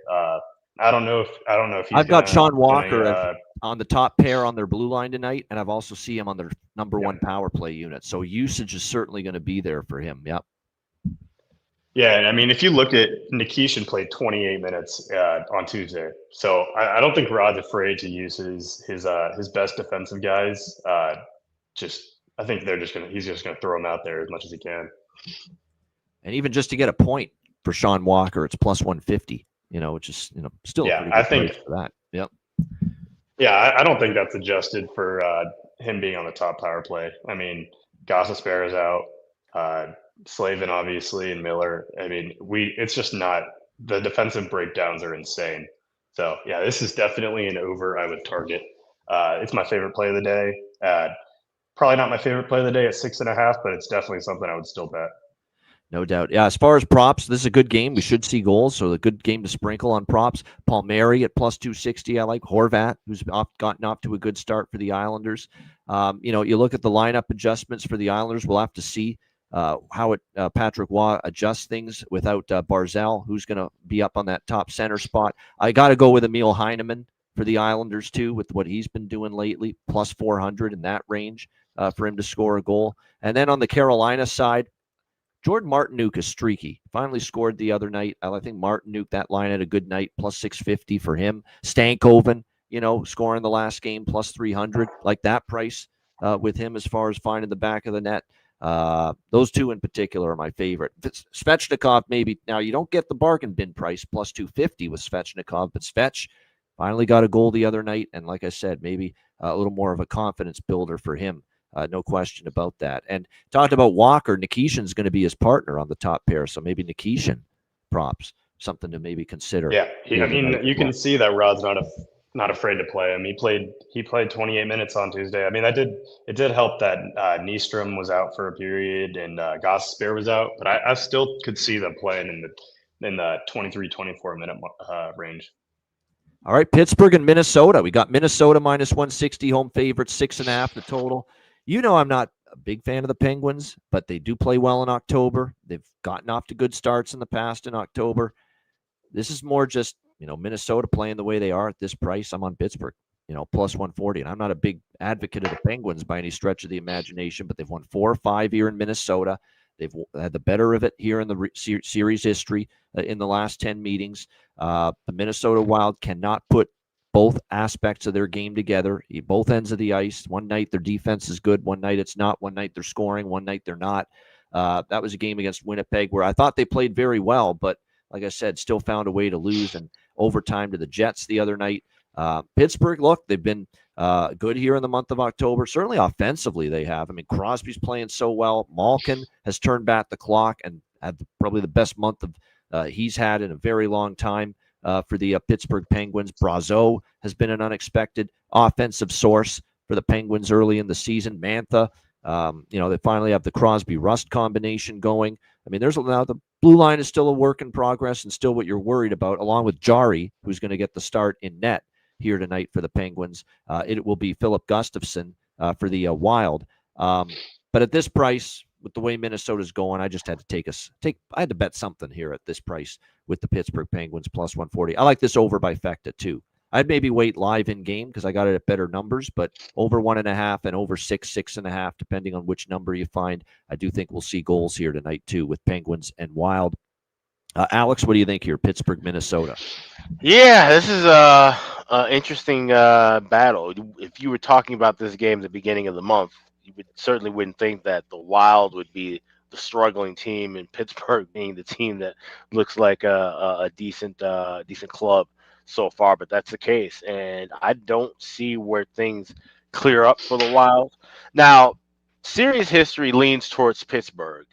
I don't know if he's I've got Sean Walker on the top pair on their blue line tonight, and I've also see him on their number 1 power play unit. So usage is certainly going to be there for him. Yep. Yeah, and I mean, if you look at Nikishin played 28 minutes on Tuesday, so I don't think Rod's afraid to use his best defensive guys. I think he's just gonna throw them out there as much as he can. And even just to get a point for Sean Walker, it's plus 150. Which is still a pretty good price for that. Yep. Yeah, I don't think that's adjusted for him being on the top power play. I mean, Gossespierre is out. Slavin, obviously, and Miller. I mean, it's just not, the defensive breakdowns are insane. So yeah, this is definitely an over I would target. It's my favorite play of the day. Probably not my favorite play of the day at 6.5, but it's definitely something I would still bet. No doubt. Yeah, as far as props, this is a good game. We should see goals, so a good game to sprinkle on props. Palmieri at plus 260. I like Horvat, who's gotten off to a good start for the Islanders. You look at the lineup adjustments for the Islanders. We'll have to see how Patrick Waugh adjusts things without Barzal, who's going to be up on that top center spot. I got to go with Emil Heineman for the Islanders, too, with what he's been doing lately, plus 400 in that range for him to score a goal. And then on the Carolina side, Jordan Martinook is streaky. Finally scored the other night. I think Martinook, that line had a good night, plus 650 for him. Stankoven, scoring the last game, plus 300. Like that price with him as far as finding the back of the net. Those two in particular are my favorite. Svechnikov, maybe. Now, you don't get the bargain bin price, plus 250 with Svechnikov, but Svech finally got a goal the other night. And like I said, maybe a little more of a confidence builder for him. No question about that. And talked about Walker. Nikishin's going to be his partner on the top pair, so maybe Nikishin props, something to maybe consider. Yeah, you can see that Rod's not afraid to play him. He played 28 minutes on Tuesday. I mean, it did help that Nystrom was out for a period and Gostisbehere was out, but I still could see them playing in the 23, 24 minute range. All right, Pittsburgh and Minnesota. We got Minnesota minus 160, home favorite, 6.5 the total. I'm not a big fan of the Penguins, but they do play well in October. They've gotten off to good starts in the past in October. This is more just, Minnesota playing the way they are at this price. I'm on Pittsburgh, plus 140. And I'm not a big advocate of the Penguins by any stretch of the imagination, but they've won 4 or 5 here in Minnesota. They've had the better of it here in the series history in the last 10 meetings. The Minnesota Wild cannot put both aspects of their game together, both ends of the ice. One night their defense is good, one night it's not. One night they're scoring, one night they're not. That was a game against Winnipeg where I thought they played very well, but like I said, still found a way to lose in overtime to the Jets the other night. Pittsburgh, look, they've been good here in the month of October. Certainly offensively they have. I mean, Crosby's playing so well. Malkin has turned back the clock and had probably the best month of he's had in a very long time. For the Pittsburgh Penguins. Brazeau has been an unexpected offensive source for the Penguins early in the season. Mantha, they finally have the Crosby-Rust combination going. I mean, now the blue line is still a work in progress and still what you're worried about, along with Jari, who's going to get the start in net here tonight for the Penguins. It will be Philip Gustafsson for the Wild. But at this price, with the way Minnesota's going, I just had to I had to bet something here at this price with the Pittsburgh Penguins plus 140. I like this over by Fecta too. I'd maybe wait live in game because I got it at better numbers, but over 1.5 and over 6.5, depending on which number you find. I do think we'll see goals here tonight too with Penguins and Wild. Alex, what do you think here? Pittsburgh, Minnesota. Yeah, this is a interesting battle. If you were talking about this game at the beginning of the month, you certainly wouldn't think that the Wild would be the struggling team and Pittsburgh being the team that looks like a decent club so far, but that's the case. And I don't see where things clear up for the Wild. Now, series history leans towards Pittsburgh,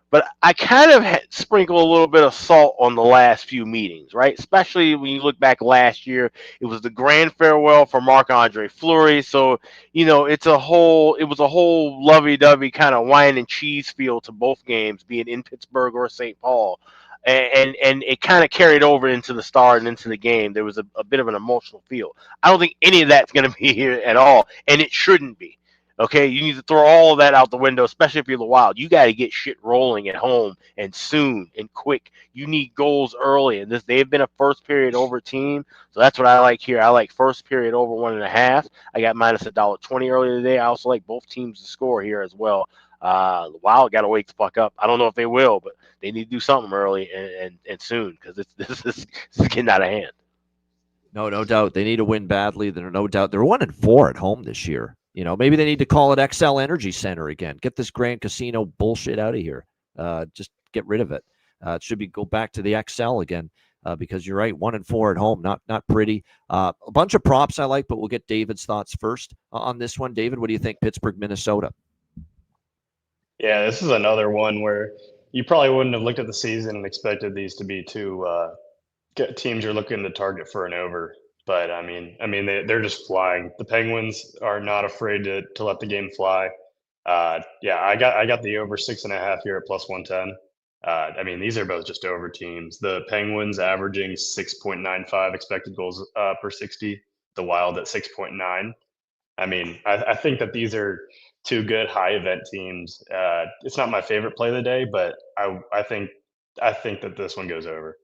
but I kind of sprinkle a little bit of salt on the last few meetings, right? Especially when you look back last year, it was the grand farewell for Marc-Andre Fleury. So, it was a whole lovey-dovey kind of wine and cheese feel to both games, being in Pittsburgh or St. Paul. And it kind of carried over into the start and into the game. There was a bit of an emotional feel. I don't think any of that's going to be here at all, and it shouldn't be. Okay, you need to throw all of that out the window, especially if you're the Wild. You got to get shit rolling at home and soon and quick. You need goals early, and they've been a first period over team, so that's what I like here. I like first period over 1.5. I got minus $1.20 earlier today. I also like both teams to score here as well. The Wild got to wake the fuck up. I don't know if they will, but they need to do something early and soon because this is getting out of hand. No doubt they need to win badly. There's no doubt they're 1-4 at home this year. Maybe they need to call it XL Energy Center again. Get this Grand Casino bullshit out of here. Just get rid of it. It should go back to the XL again because you're right. 1-4 at home, not pretty. A bunch of props I like, but we'll get David's thoughts first on this one. David, what do you think? Pittsburgh, Minnesota. Yeah, this is another one where you probably wouldn't have looked at the season and expected these to be two teams you're looking to target for an over. But I mean, they're just flying. The Penguins are not afraid to let the game fly. Yeah, I got the over 6.5 here at plus 110. I mean, these are both just over teams. The Penguins averaging 6.95 expected goals per 60. The Wild at 6.9. I mean, I think that these are two good high event teams. It's not my favorite play of the day, but I think that this one goes over.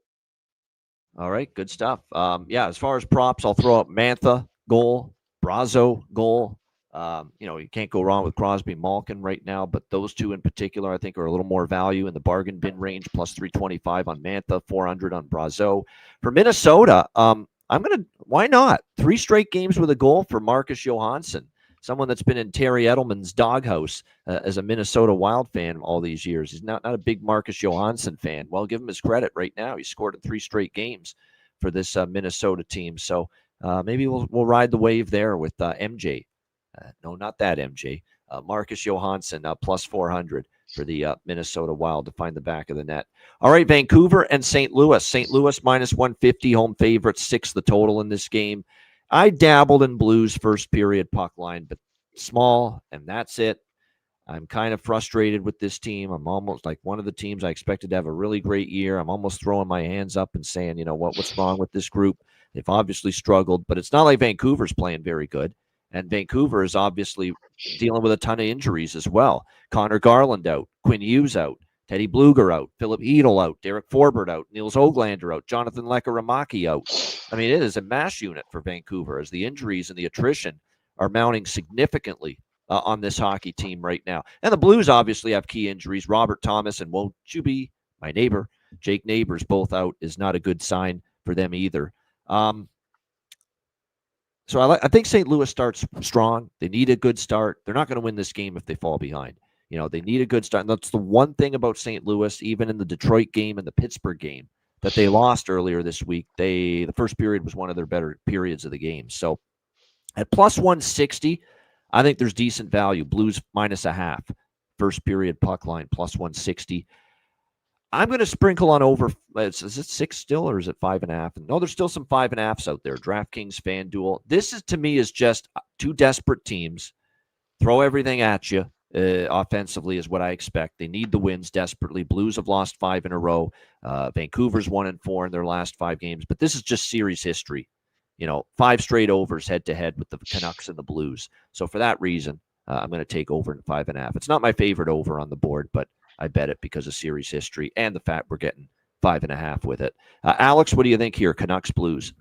All right, good stuff. Yeah, as far as props, I'll throw up Mantha goal, Brazeau goal, You can't go wrong with Crosby, Malkin right now, but those two in particular, I think, are a little more value in the bargain bin range. Plus 325 on Mantha, 400 on Brazeau. For Minnesota, why not? 3 straight games with a goal for Marcus Johansson, someone that's been in Terry Edelman's doghouse as a Minnesota Wild fan all these years. He's not a big Marcus Johansson fan. Well, give him his credit right now. He scored in 3 straight games for this Minnesota team. So maybe we'll ride the wave there with MJ. No, not that MJ. Marcus Johansson, plus 400 for the Minnesota Wild to find the back of the net. All right, Vancouver and St. Louis. St. Louis minus 150, home favorite, 6 the total in this game. I dabbled in Blues first period puck line, but small, and that's it. I'm kind of frustrated with this team. I'm almost like one of the teams I expected to have a really great year. I'm almost throwing my hands up and saying, what's wrong with this group? They've obviously struggled, but it's not like Vancouver's playing very good. And Vancouver is obviously dealing with a ton of injuries as well. Connor Garland out, Quinn Hughes out, Teddy Bluger out, Philip Hedl out, Derek Forbert out, Niels Oglander out, Jonathan Lekaramaki out. I mean, it is a mass unit for Vancouver as the injuries and the attrition are mounting significantly on this hockey team right now. And the Blues obviously have key injuries. Robert Thomas and won't you be my neighbor, Jake Neighbors, both out is not a good sign for them either. So I think St. Louis starts strong. They need a good start. They're not going to win this game if they fall behind. They need a good start. And that's the one thing about St. Louis, even in the Detroit game and the Pittsburgh game that they lost earlier this week. The first period was one of their better periods of the game. So at plus 160, I think there's decent value. Blues minus a half. First period puck line plus 160. I'm going to sprinkle on over. Is it 6 still, or is it 5.5? No, there's still some 5.5s out there. DraftKings, FanDuel. This is to me is just 2 desperate teams. Throw everything at you offensively is what I expect. They need the wins desperately. Blues have lost 5 in a row. Vancouver's 1-4 in their last 5 games. But this is just series history. 5 straight overs head to head with the Canucks and the Blues. So for that reason, I'm going to take over in 5.5. It's not my favorite over on the board, but I bet it because of series history and the fact we're getting 5.5 with it. Alex, what do you think here? Canucks Blues.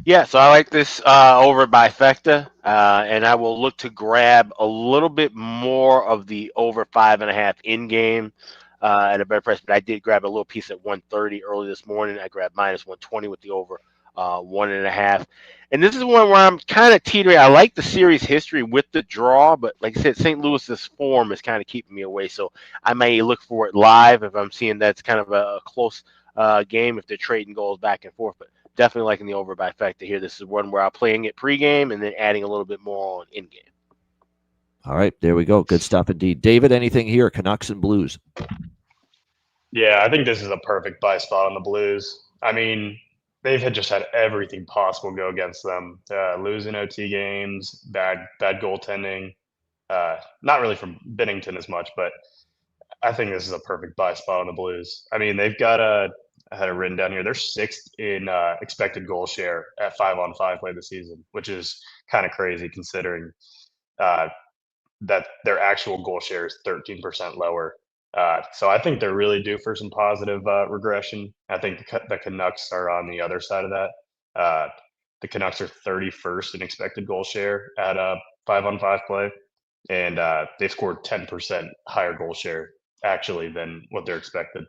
Yeah, so I like this over by Fecta, and I will look to grab a little bit more of the over 5.5 in game at a better price. But I did grab a little piece at 130 early this morning. I grabbed minus 120 with the over 1.5. And this is one where I'm kind of teetering. I like the series history with the draw, but like I said, St. Louis's form is kind of keeping me away. So I may look for it live if I'm seeing that's kind of a close game if they're trading goals back and forth. But definitely liking the over by Fecta here. This is one where I'm playing it pregame and then adding a little bit more on in-game. All right, there we go. Good stuff indeed. David, anything here? Canucks and Blues. Yeah, I think this is a perfect buy spot on the Blues. I mean, they've just had everything possible go against them. Losing OT games, bad goaltending. Not really from Binnington as much, but I think this is a perfect buy spot on the Blues. I mean, they've got I had it written down here. They're 6th in expected goal share at 5-on-5 play this season, which is kind of crazy considering that their actual goal share is 13% lower. So I think they're really due for some positive regression. I think the Canucks are on the other side of that. The Canucks are 31st in expected goal share at 5-on-5 play, and they've scored 10% higher goal share actually than what they're expected.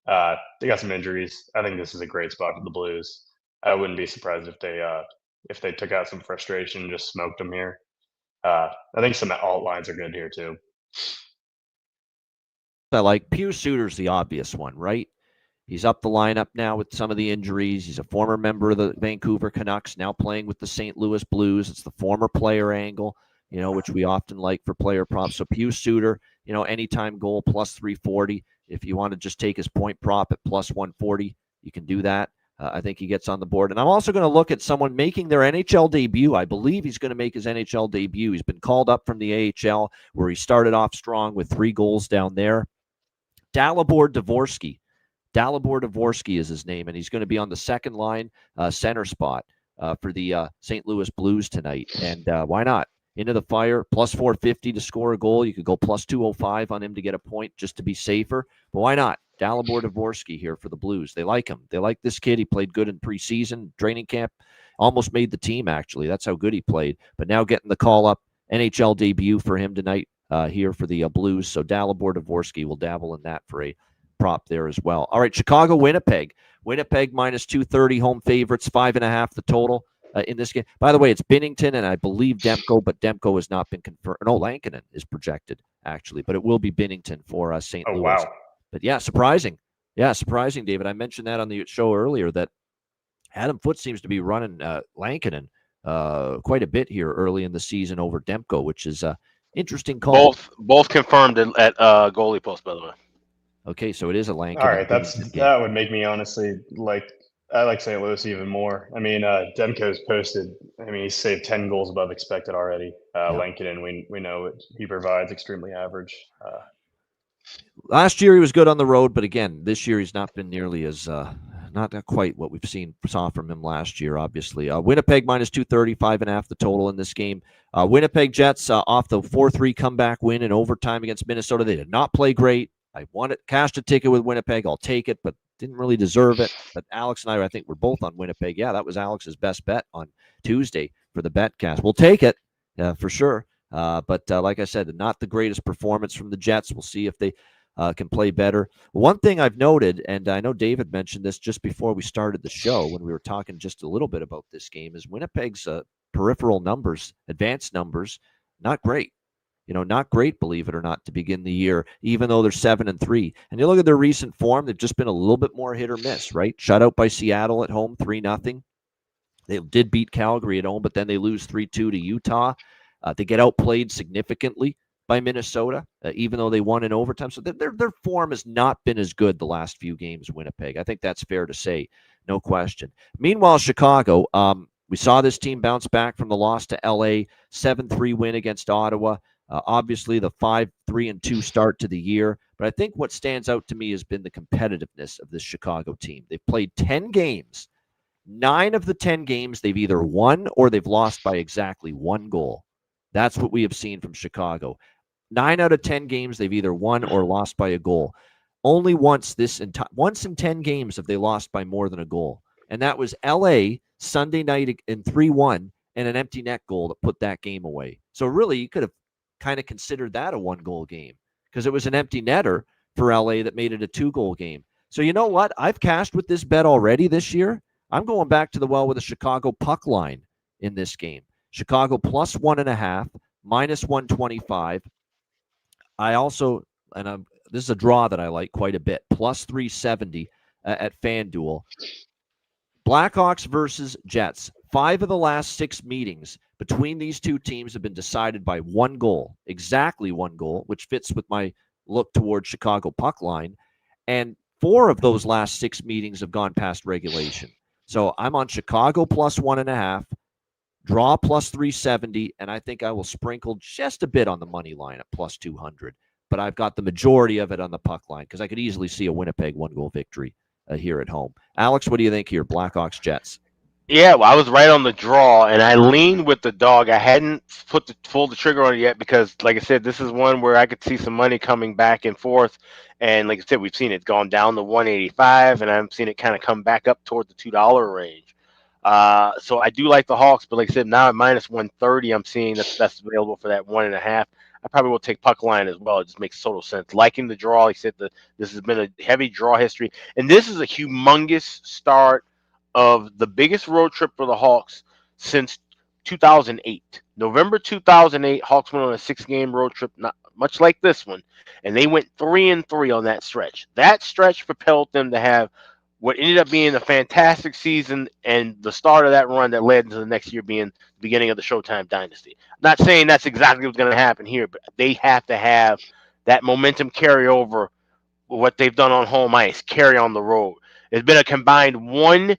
They got some injuries. I think this is a great spot for the Blues. I wouldn't be surprised if they took out some frustration and just smoked them here. I think some alt lines are good here too. I like Pius Suter's the obvious one, right? He's up the lineup now with some of the injuries. He's a former member of the Vancouver Canucks, now playing with the St. Louis Blues. It's the former player angle, which we often like for player props. So Pius Suter, anytime goal plus 340. If you want to just take his point prop at plus 140, you can do that. I think he gets on the board. And I'm also going to look at someone making their NHL debut. I believe he's going to make his NHL debut. He's been called up from the AHL, where he started off strong with 3 goals down there. Dalibor Dvorsky. Dalibor Dvorsky is his name, and he's going to be on the second line center spot for the St. Louis Blues tonight. And why not? Into the fire, plus 450 to score a goal. You could go plus 205 on him to get a point just to be safer. But why not? Dalibor Dvorsky here for the Blues. They like him. They like this kid. He played good in preseason, training camp. Almost made the team, actually. That's how good he played. But now getting the call up NHL debut for him tonight here for the Blues. So Dalibor Dvorsky will dabble in that for a prop there as well. All right, Chicago, Winnipeg. Winnipeg minus 230, home favorites, 5.5 the total in this game. By the way, it's Binnington and I believe Demko, but Demko has not been confirmed. No, Lankinen is projected, actually, but it will be Binnington for St. Louis. Wow. But yeah, surprising. Yeah, surprising, David. I mentioned that on the show earlier that Adam Foote seems to be running Lankinen quite a bit here early in the season over Demko, which is an interesting call. Both confirmed at goalie post, by the way. Okay, so it is a Lankinen. All right, that would make me honestly I like St. Louis even more. I mean, Demko's posted. I mean, he's saved 10 goals above expected already. Lankinen, we know what he provides, extremely average. Last year he was good on the road, but again, this year he's not been nearly as not quite what we've saw from him last year. Obviously, Winnipeg minus 230, 5.5 the total in this game. Winnipeg Jets off the 4-3 comeback win in overtime against Minnesota. They did not play great. I cashed a ticket with Winnipeg. I'll take it, but didn't really deserve it. But Alex and I think we're both on Winnipeg. Yeah, that was Alex's best bet on Tuesday for the betcast. We'll take it for sure. But like I said, not the greatest performance from the Jets. We'll see if they can play better. One thing I've noted, and I know David mentioned this just before we started the show when we were talking just a little bit about this game, is Winnipeg's peripheral numbers, advanced numbers, not great. Not great, believe it or not, to begin the year, even though they're 7-3. And you look at their recent form, they've just been a little bit more hit or miss, right? Shut out by Seattle at home, 3-0. They did beat Calgary at home, but then they lose 3-2 to Utah. They get outplayed significantly by Minnesota, even though they won in overtime. So their form has not been as good the last few games, Winnipeg. I think that's fair to say, no question. Meanwhile, Chicago, we saw this team bounce back from the loss to LA, 7-3 win against Ottawa. Obviously, the 5-3-2 start to the year. But I think what stands out to me has been the competitiveness of this Chicago team. They've played 10 games. 9 of the 10 games, they've either won or they've lost by exactly 1 goal. That's what we have seen from Chicago. 9 out of 10 games, they've either won or lost by a goal. Only once in 10 games have they lost by more than a goal. And that was LA Sunday night in 3-1 and an empty net goal that put that game away. So really, you could have kind of considered that a 1-goal game because it was an empty netter for LA that made it a 2-goal game. So you know what? I've cashed with this bet already this year. I'm going back to the well with a Chicago puck line in this game. Chicago plus 1.5, minus 125. I also, this is a draw that I like quite a bit, plus 370 at FanDuel. Blackhawks versus Jets. 5 of the last 6 meetings between these two teams have been decided by 1 goal, exactly 1 goal, which fits with my look towards Chicago puck line. And 4 of those last 6 meetings have gone past regulation. So I'm on Chicago plus 1.5, draw plus 370, and I think I will sprinkle just a bit on the money line at plus 200. But I've got the majority of it on the puck line because I could easily see a Winnipeg 1-goal victory here at home. Alex, what do you think here? Blackhawks, Jets. Yeah, well, I was right on the draw, and I leaned with the dog. I hadn't pulled the trigger on it yet because, like I said, this is one where I could see some money coming back and forth. And like I said, we've seen it gone down to 185, and I've seen it kind of come back up toward the $2 range. So I do like the Hawks, but like I said, now at minus 130, I'm seeing that's available for that 1.5. I probably will take puck line as well. It just makes total sense. Liking the draw, like I said, this has been a heavy draw history, and this is a humongous start of the biggest road trip for the Hawks since 2008. November 2008, Hawks went on a 6-game road trip, not much like this one, and they went 3-3 on that stretch. That stretch propelled them to have what ended up being a fantastic season and the start of that run that led into the next year being the beginning of the Showtime dynasty. I'm not saying that's exactly what's going to happen here, but they have to have that momentum carry over what they've done on home ice, carry on the road. There's been a combined 1-15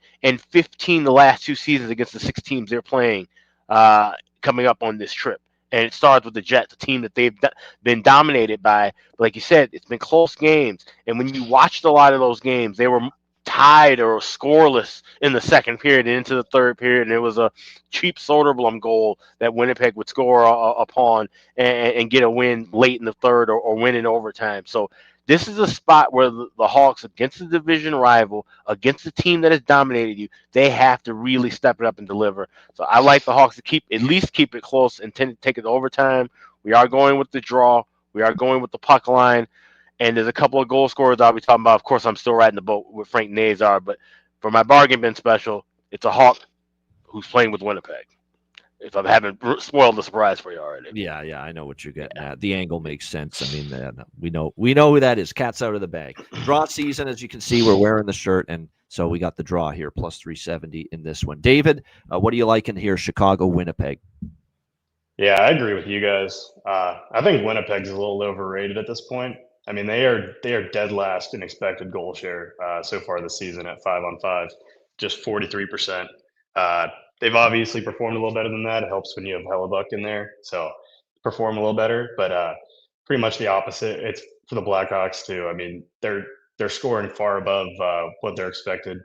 the last 2 seasons against the 6 teams they're playing coming up on this trip. And it starts with the Jets, a team that they've been dominated by. But like you said, it's been close games. And when you watched a lot of those games, they were tied or scoreless in the second period and into the third period, and it was a cheap Soderblom goal that Winnipeg would score upon and get a win late in the third or win in overtime. So this is a spot where the Hawks, against the division rival, against the team that has dominated you, they have to really step it up and deliver. So I like the Hawks to at least keep it close and take it to overtime. We are going with the draw. We are going with the puck line. And there's a couple of goal scorers I'll be talking about. Of course, I'm still riding the boat with Frank Nazar, but for my bargain bin special, it's a Hawk who's playing with Winnipeg. If I haven't spoiled the surprise for you already. Yeah, I know what you're getting at. The angle makes sense. I mean, we know who that is. Cat's out of the bag. Draw season, as you can see, we're wearing the shirt, and so we got the draw here, plus 370 in this one. David, what do you like in here? Chicago, Winnipeg. Yeah, I agree with you guys. I think Winnipeg's a little overrated at this point. I mean, they are dead last in expected goal share so far this season at 5-on-5, just 43%. They've obviously performed a little better than that. It helps when you have Hellebuck in there, so perform a little better. But pretty much the opposite. It's for the Blackhawks too. I mean, they're scoring far above what they're expected.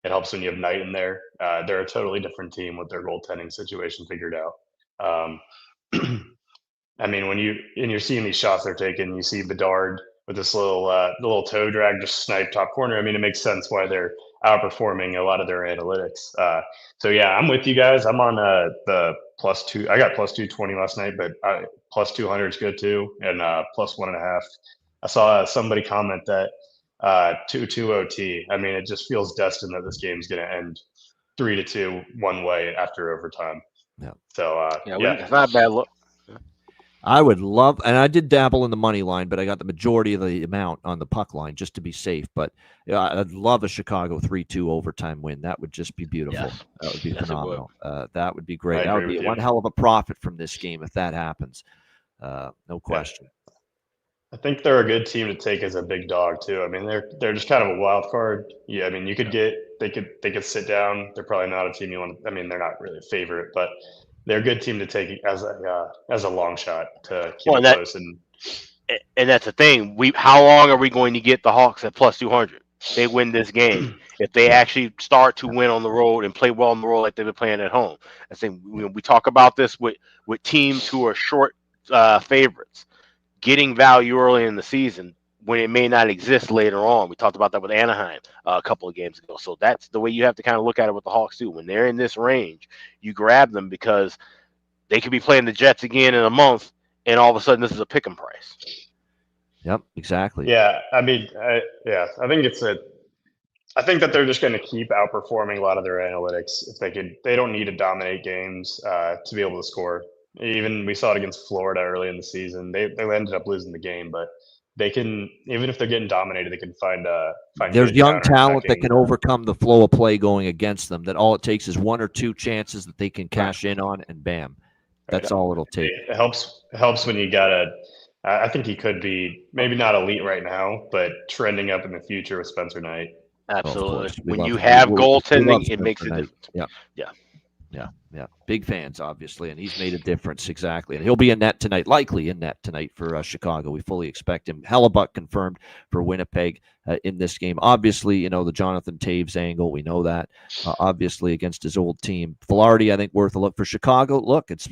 It helps when you have Knight in there. They're a totally different team with their goaltending situation figured out. I mean, when you're seeing these shots they're taking, you see Bedard with this little toe drag just snipe top corner. I mean, it makes sense why they're outperforming a lot of their analytics. So yeah, I'm with you guys. I'm on the +2. I got +220 last night, but +200 is good too, and +1.5. I saw somebody comment that 2-2 OT. I mean, it just feels destined that this game's going to end 3-2 one way after overtime. Yeah. So it's not a bad look. I would love, and I did dabble in the money line, but I got the majority of the amount on the puck line just to be safe. But I'd love a Chicago 3-2 overtime win. That would just be beautiful. Yes. That would be phenomenal. That would be I great. That would agree be with one you. hell of a profit from this game if that happens. No question. I think they're a good team to take as a big dog too. I mean, they're just kind of a wild card. Yeah, I mean, they could sit down. They're probably not a team you want. I mean, they're not really a favorite, but they're a good team to take as a long shot to keep it close. And that's the thing. How long are we going to get the Hawks at +200? They win this game. If they actually start to win on the road and play well on the road like they've been playing at home. I think we talk about this with teams who are short favorites, getting value early in the season when it may not exist later on. We talked about that with Anaheim a couple of games ago. So that's the way you have to kind of look at it with the Hawks too. When they're in this range, you grab them because they could be playing the Jets again in a month, and all of a sudden this is a pick 'em price. Yep, exactly. Yeah, I mean, I think that they're just going to keep outperforming a lot of their analytics. They don't need to dominate games to be able to score. Even we saw it against Florida early in the season. They ended up losing the game, but they can, even if they're getting dominated, they can find There's good young talent that counterattacking. can overcome the flow of play going against them. That all it takes is one or two chances that they can cash in on, and bam, that's all it'll take. It helps when you got I think he could be maybe not elite right now, but trending up in the future with Spencer Knight. Absolutely. course. We When love you him. have We love goaltending, it makes a Spencer Knight. difference. Yeah. Big fans, obviously, and he's made a difference, exactly. And he'll be in net tonight, likely in net tonight for Chicago. We fully expect him. Hellebuck confirmed for Winnipeg in this game. Obviously, the Jonathan Taves angle, we know that, obviously, against his old team. Velarde, I think, worth a look for Chicago. Look, it's,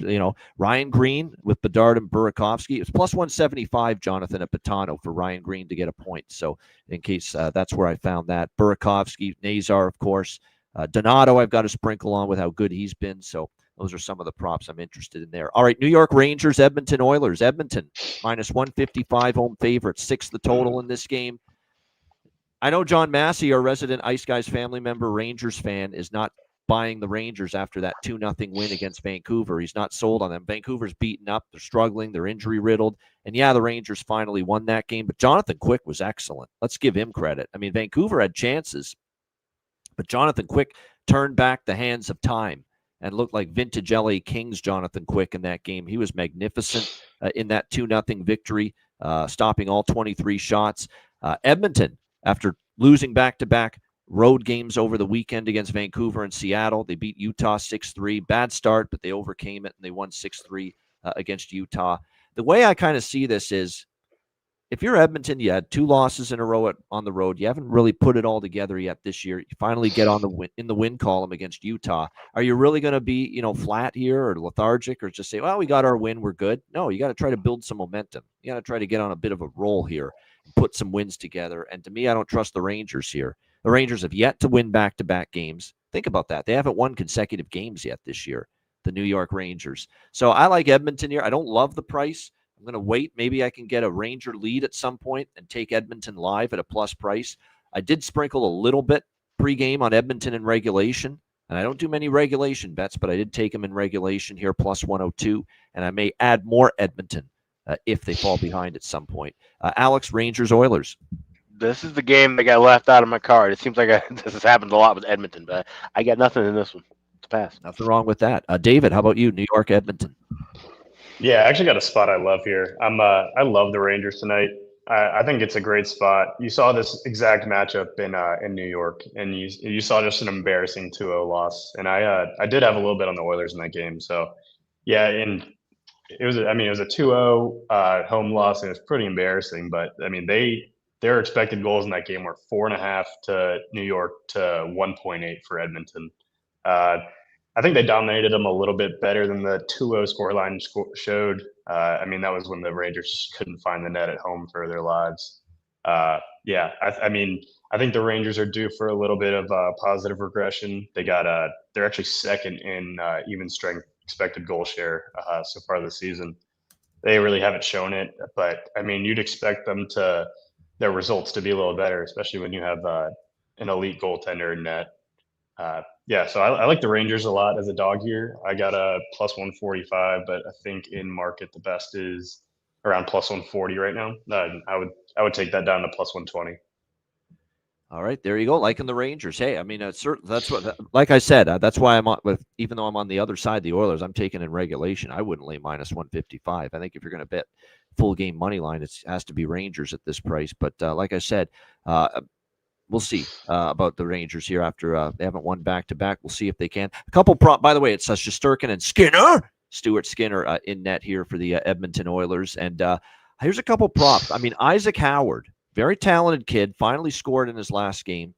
Ryan Green with Bedard and Burakovsky. It's plus 175, Jonathan, at Patano for Ryan Green to get a point. So in case that's where I found that. Burakovsky, Nazar, of course. Donato, I've got to sprinkle on with how good he's been. So those are some of the props I'm interested in there. All right, New York Rangers, Edmonton Oilers. Edmonton, minus 155 home favorite. 6 the total in this game. I know John Massey, our resident Ice Guys family member, Rangers fan, is not buying the Rangers after that 2-0 win against Vancouver. He's not sold on them. Vancouver's beaten up. They're struggling. They're injury-riddled. And, yeah, the Rangers finally won that game. But Jonathan Quick was excellent. Let's give him credit. I mean, Vancouver had chances, but Jonathan Quick turned back the hands of time and looked like vintage LA Kings Jonathan Quick in that game. He was magnificent in that 2-0 victory, stopping all 23 shots. Edmonton, after losing back-to-back road games over the weekend against Vancouver and Seattle, they beat Utah 6-3. Bad start, but they overcame it, and they won 6-3 against Utah. The way I kind of see this is if you're Edmonton, you had 2 losses in a row on the road. You haven't really put it all together yet this year. You finally get on in the win column against Utah. Are you really going to be, flat here or lethargic or just say, well, we got our win, we're good? No, you got to try to build some momentum. You got to try to get on a bit of a roll here and put some wins together. And to me, I don't trust the Rangers here. The Rangers have yet to win back-to-back games. Think about that. They haven't won consecutive games yet this year, the New York Rangers. So I like Edmonton here. I don't love the price. I'm going to wait. Maybe I can get a Ranger lead at some point and take Edmonton live at a plus price. I did sprinkle a little bit pregame on Edmonton in regulation, and I don't do many regulation bets, but I did take them in regulation here, plus 102, and I may add more Edmonton if they fall behind at some point. Alex, Rangers, Oilers. This is the game that got left out of my card. It seems like this has happened a lot with Edmonton, but I got nothing in this one. It's pass. Nothing wrong with that. David, how about you? New York, Edmonton. Yeah, I actually got a spot I love here. I love the Rangers tonight. I think it's a great spot. You saw this exact matchup in New York, and you saw just an embarrassing 2-0 loss. And I did have a little bit on the Oilers in that game. So yeah, and it was a 2-0 home loss, and it was pretty embarrassing. But I mean, their expected goals in that game were 4.5 to New York to 1.8 for Edmonton. I think they dominated them a little bit better than the 2-0 scoreline showed. I mean, that was when the Rangers just couldn't find the net at home for their lives. I think the Rangers are due for a little bit of positive regression. They're actually second in even strength expected goal share so far this season. They really haven't shown it, but I mean, you'd expect their results to be a little better, especially when you have an elite goaltender in net. So I like the Rangers a lot as a dog here. I got a plus 145, but I think in market the best is around plus 140 right now. I would take that down to plus 120. All right, there you go. Liking the Rangers. Hey, I mean, that's what, like I said, that's why I'm on with. Even though I'm on the other side, the Oilers, I'm taking in regulation. I wouldn't lay minus 155. I think if you're going to bet full game money line, it has to be Rangers at this price. But like I said, we'll see about the Rangers here after they haven't won back-to-back. We'll see if they can. A couple by the way, it's Shesterkin and Stuart Skinner in net here for the Edmonton Oilers. And here's a couple props. I mean, Isaac Howard, very talented kid, finally scored in his last game.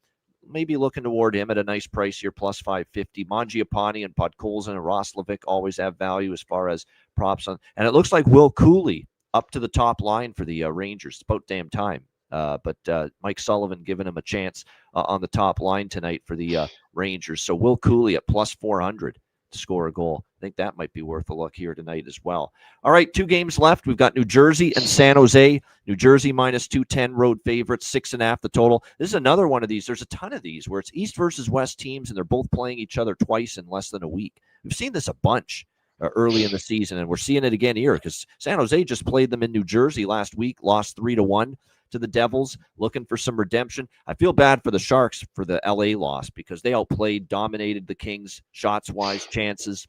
Maybe looking toward him at a nice price here, plus 550. Mangiapane and Podkolzin and Roslovic always have value as far as props on. And it looks like Will Cooley up to the top line for the Rangers. It's about damn time. But Mike Sullivan giving him a chance on the top line tonight for the Rangers. So Will Cooley at plus 400 to score a goal. I think that might be worth a look here tonight as well. All right, 2 games left. We've got New Jersey and San Jose. New Jersey minus 210, road favorites, 6.5 the total. This is another one of these. There's a ton of these where it's East versus West teams, and they're both playing each other twice in less than a week. We've seen this a bunch early in the season, and we're seeing it again here because San Jose just played them in New Jersey last week, lost 3-1. To the Devils, looking for some redemption. I feel bad for the Sharks for the LA loss because they outplayed, dominated the Kings, shots-wise, chances.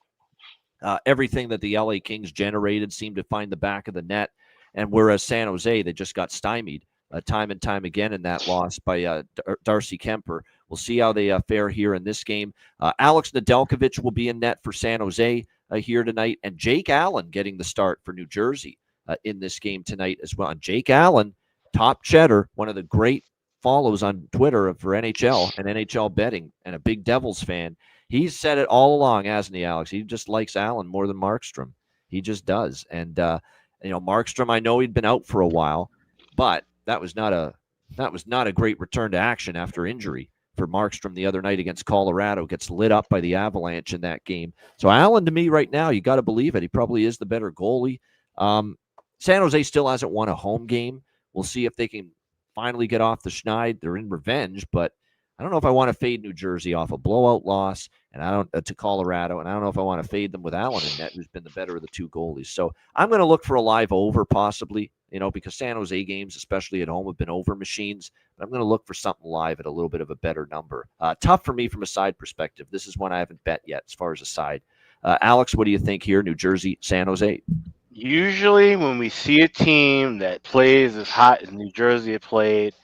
Everything that the LA Kings generated seemed to find the back of the net. And whereas San Jose, they just got stymied time and time again in that loss by Darcy Kemper. We'll see how they fare here in this game. Alex Nedeljkovic will be in net for San Jose here tonight. And Jake Allen getting the start for New Jersey in this game tonight as well. And Jake Allen, top cheddar, one of the great follows on Twitter for NHL and NHL betting, and a big Devils fan. He's said it all along, hasn't he, Alex? He just likes Allen more than Markstrom. He just does. And Markstrom, I know he'd been out for a while, but that was not a great return to action after injury for Markstrom the other night against Colorado. Gets lit up by the Avalanche in that game. So Allen, to me right now, you got to believe it. He probably is the better goalie. San Jose still hasn't won a home game. We'll see if they can finally get off the schneid. They're in revenge, but I don't know if I want to fade New Jersey off a blowout loss and to Colorado, and I don't know if I want to fade them with Allen in net, who's been the better of the 2 goalies. So I'm going to look for a live over possibly, because San Jose games, especially at home, have been over machines. But I'm going to look for something live at a little bit of a better number. Tough for me from a side perspective. This is one I haven't bet yet as far as a side. Alex, what do you think here? New Jersey, San Jose? Usually when we see a team that plays as hot as New Jersey had played,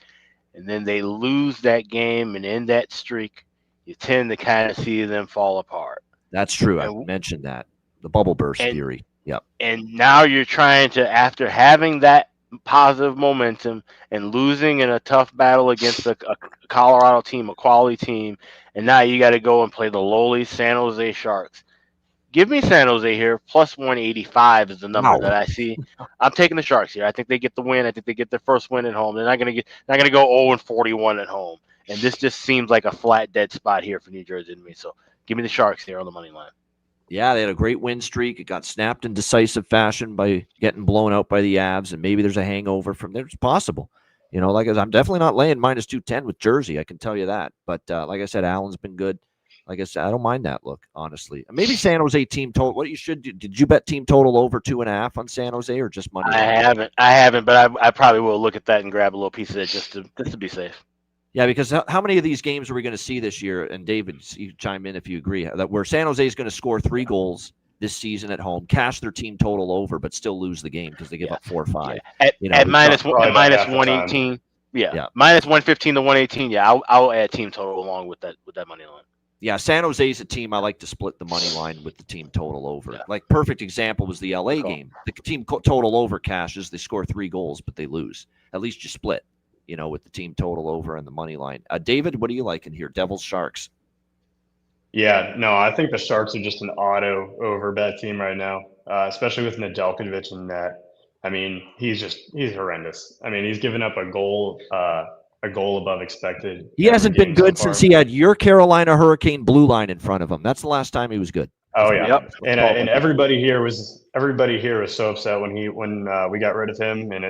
and then they lose that game and end that streak, you tend to kind of see them fall apart. That's true. I mentioned that. The bubble burst theory. Yep. And now you're trying to, after having that positive momentum and losing in a tough battle against a Colorado team, a quality team, and now you got to go and play the lowly San Jose Sharks. Give me San Jose here. Plus 185 is the number that I see. I'm taking the Sharks here. I think they get the win. I think they get their first win at home. They're not going to go 0-41 at home. And this just seems like a flat dead spot here for New Jersey to me. So give me the Sharks here on the money line. Yeah, they had a great win streak. It got snapped in decisive fashion by getting blown out by the Avs, and maybe there's a hangover from there. It's possible. Like I said, I'm definitely not laying minus 210 with Jersey. I can tell you that. But like I said, Allen's been good. Like I said, I don't mind that look, honestly. Maybe San Jose team total. What you should do? Did you bet team total over 2.5 on San Jose or just money? I haven't, but I probably will look at that and grab a little piece of it just to be safe. Yeah, because how many of these games are we going to see this year? And David, you chime in if you agree, that where San Jose is going to score 3 goals this season at home, cash their team total over, but still lose the game because they give up 4 or 5. Yeah. At minus 118. Yeah. Minus 115 to 118. Yeah, I'll add team total along with that money line. Yeah, San Jose's a team I like to split the money line with the team total over. Yeah. Like perfect example was the LA game. The team total over cashes, they score 3 goals, but they lose. At least you split. With the team total over and the money line. David, what do you like in here? Devils, Sharks? Yeah, no, I think the Sharks are just an auto over bet team right now, especially with Nedeljkovic in net. I mean, he's horrendous. I mean, he's given up a goal above expected. He hasn't been good since he had your Carolina Hurricane blue line in front of him. That's the last time he was good. Oh yeah, yep. And everybody here was so upset when we got rid of him, and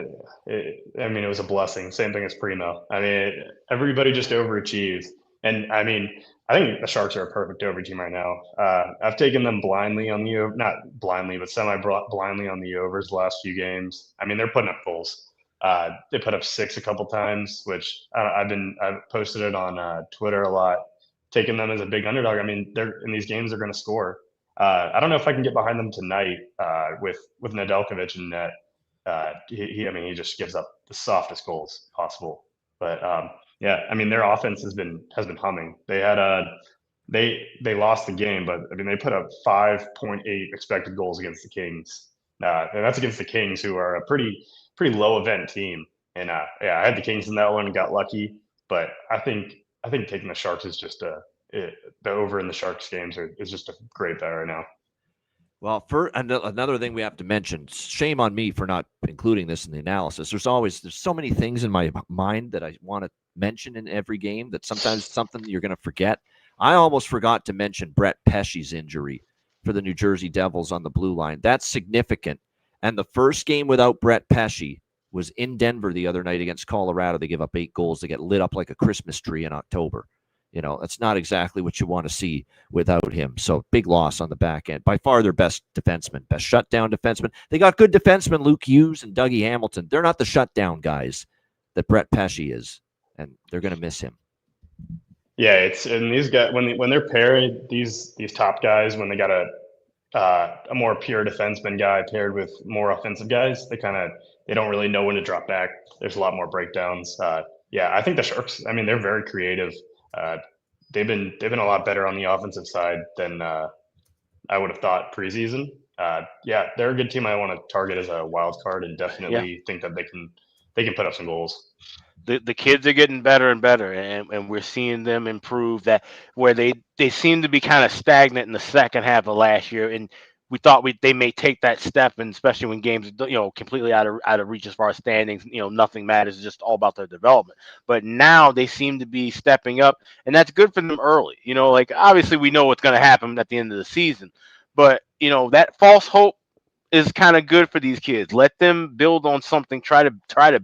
it was a blessing. Same thing as Primo. I mean, everybody just overachieved, and I mean, I think the Sharks are a perfect over team right now. I've taken them blindly on not blindly, but semi-blindly on the overs the last few games. I mean, they're putting up goals. They put up 6 a couple times, which I've posted it on Twitter a lot. Taking them as a big underdog. I mean, they're in these games, they're going to score. I don't know if I can get behind them tonight with Nedeljkovic in net. He just gives up the softest goals possible. But yeah, I mean, their offense has been humming. They had they lost the game, but I mean, they put up 5.8 expected goals against the Kings. And that's against the Kings, who are a pretty low event team. And I had the Kings in that one and got lucky. But I think taking the Sharks is just the over in the Sharks games is just a great bet right now. Well, for another thing we have to mention, shame on me for not including this in the analysis. There's so many things in my mind that I want to mention in every game that sometimes it's something you're going to forget. I almost forgot to mention Brett Pesce's injury for the New Jersey Devils on the blue line. That's significant. And the first game without Brett Pesce was in Denver the other night against Colorado. They give up 8 goals. They get lit up like a Christmas tree in October. That's not exactly what you want to see without him. So big loss on the back end. By far their best defenseman, best shutdown defenseman. They got good defensemen, Luke Hughes and Dougie Hamilton. They're not the shutdown guys that Brett Pesce is, and they're going to miss him. Yeah, and these guys when they're paired, these top guys, when they got a more pure defenseman guy paired with more offensive guys, they don't really know when to drop back. There's a lot more breakdowns. I think the Sharks, I mean, they're very creative. They've been a lot better on the offensive side than I would have thought preseason. They're a good team I want to target as a wild card, and definitely think that they can put up some goals. The kids are getting better and better, and we're seeing them improve. That where they seem to be kind of stagnant in the second half of last year, and we thought they may take that step, and especially when games completely out of reach as far as standings, nothing matters. It's just all about their development. But now they seem to be stepping up, and that's good for them early. Obviously we know what's going to happen at the end of the season, but that false hope is kind of good for these kids. Let them build on something. Try to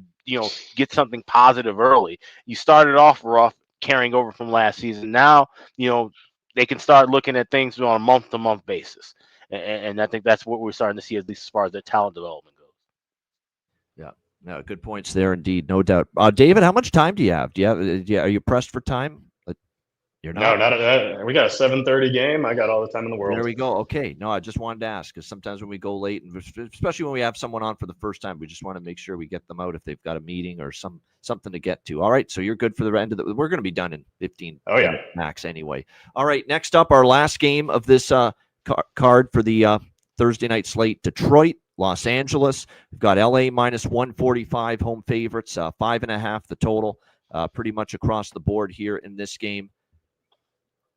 get something positive early. You started off rough, carrying over from last season. Now they can start looking at things on a month-to-month basis. And I think that's what we're starting to see, at least as far as their talent development goes. Yeah, no, good points there, indeed, no doubt. David, how much time do you have? Are you pressed for time? You're not. No, we got a 7:30 game. I got all the time in the world. There we go. Okay, no, I just wanted to ask because sometimes when we go late, and especially when we have someone on for the first time, we just want to make sure we get them out if they've got a meeting or something to get to. All right, so you're good for the end of we're going to be done in 15 max anyway. All right, next up, our last game of this card for the Thursday night slate. Detroit Los Angeles. We've got LA minus 145 home favorites, 5.5 the total, pretty much across the board here in this game.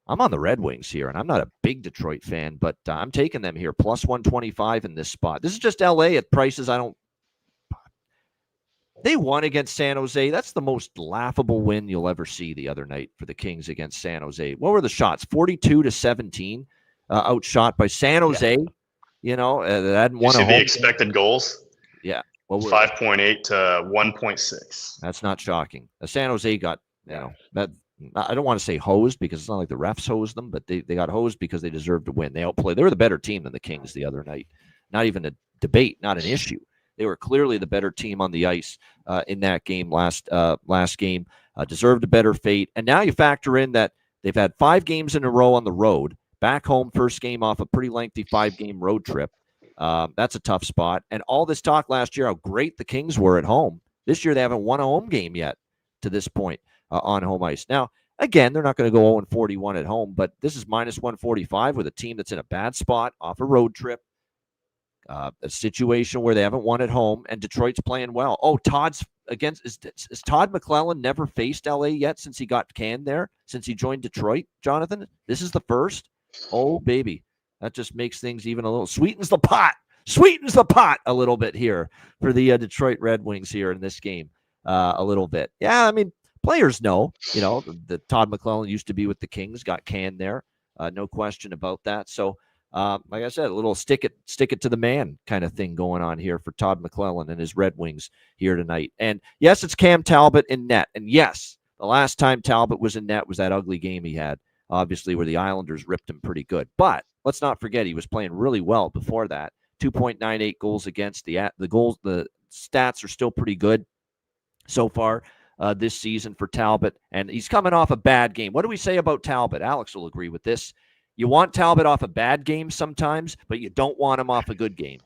I'm on the Red Wings here, and I'm not a big Detroit fan, but I'm taking them here, plus 125 in this spot. This is just LA at prices They won against San Jose. That's the most laughable win you'll ever see the other night for the Kings against San Jose. What were the shots? 42-17, outshot by San Jose. Yeah. You know, they hadn't won you a see the home expected game. goals? Yeah. 5.8 to 1.6. That's not shocking. San Jose got, that. I don't want to say hosed because it's not like the refs hosed them, but they got hosed because they deserved to win. They outplayed. They were the better team than the Kings the other night. Not even a debate, not an issue. They were clearly the better team on the ice in that game last game. Deserved a better fate. And now you factor in that they've had 5 games in a row on the road. Back home, first game off a pretty lengthy 5-game road trip. That's a tough spot. And all this talk last year, how great the Kings were at home. This year, they haven't won a home game yet to this point on home ice. Now, again, they're not going to go 0-41 at home, but this is minus 145 with a team that's in a bad spot off a road trip. A situation where they haven't won at home, and Detroit's playing well. Oh, Todd's against is Todd McClellan never faced LA yet since he got canned there, since he joined Detroit, Jonathan? This is the first? Oh, baby. That just makes things even a little sweetens the pot a little bit here for the Detroit Red Wings here in this game a little bit. Yeah, I mean, players know, the Todd McClellan used to be with the Kings, got canned there. No question about that. So, like I said, a little stick it to the man kind of thing going on here for Todd McClellan and his Red Wings here tonight. And yes, it's Cam Talbot in net. And yes, the last time Talbot was in net was that ugly game he had, obviously, where the Islanders ripped him pretty good. But let's not forget he was playing really well before that. 2.98 goals against. The stats are still pretty good so far this season for Talbot, and he's coming off a bad game. What do we say about Talbot? Alex will agree with this. You want Talbot off a bad game sometimes, but you don't want him off a good game.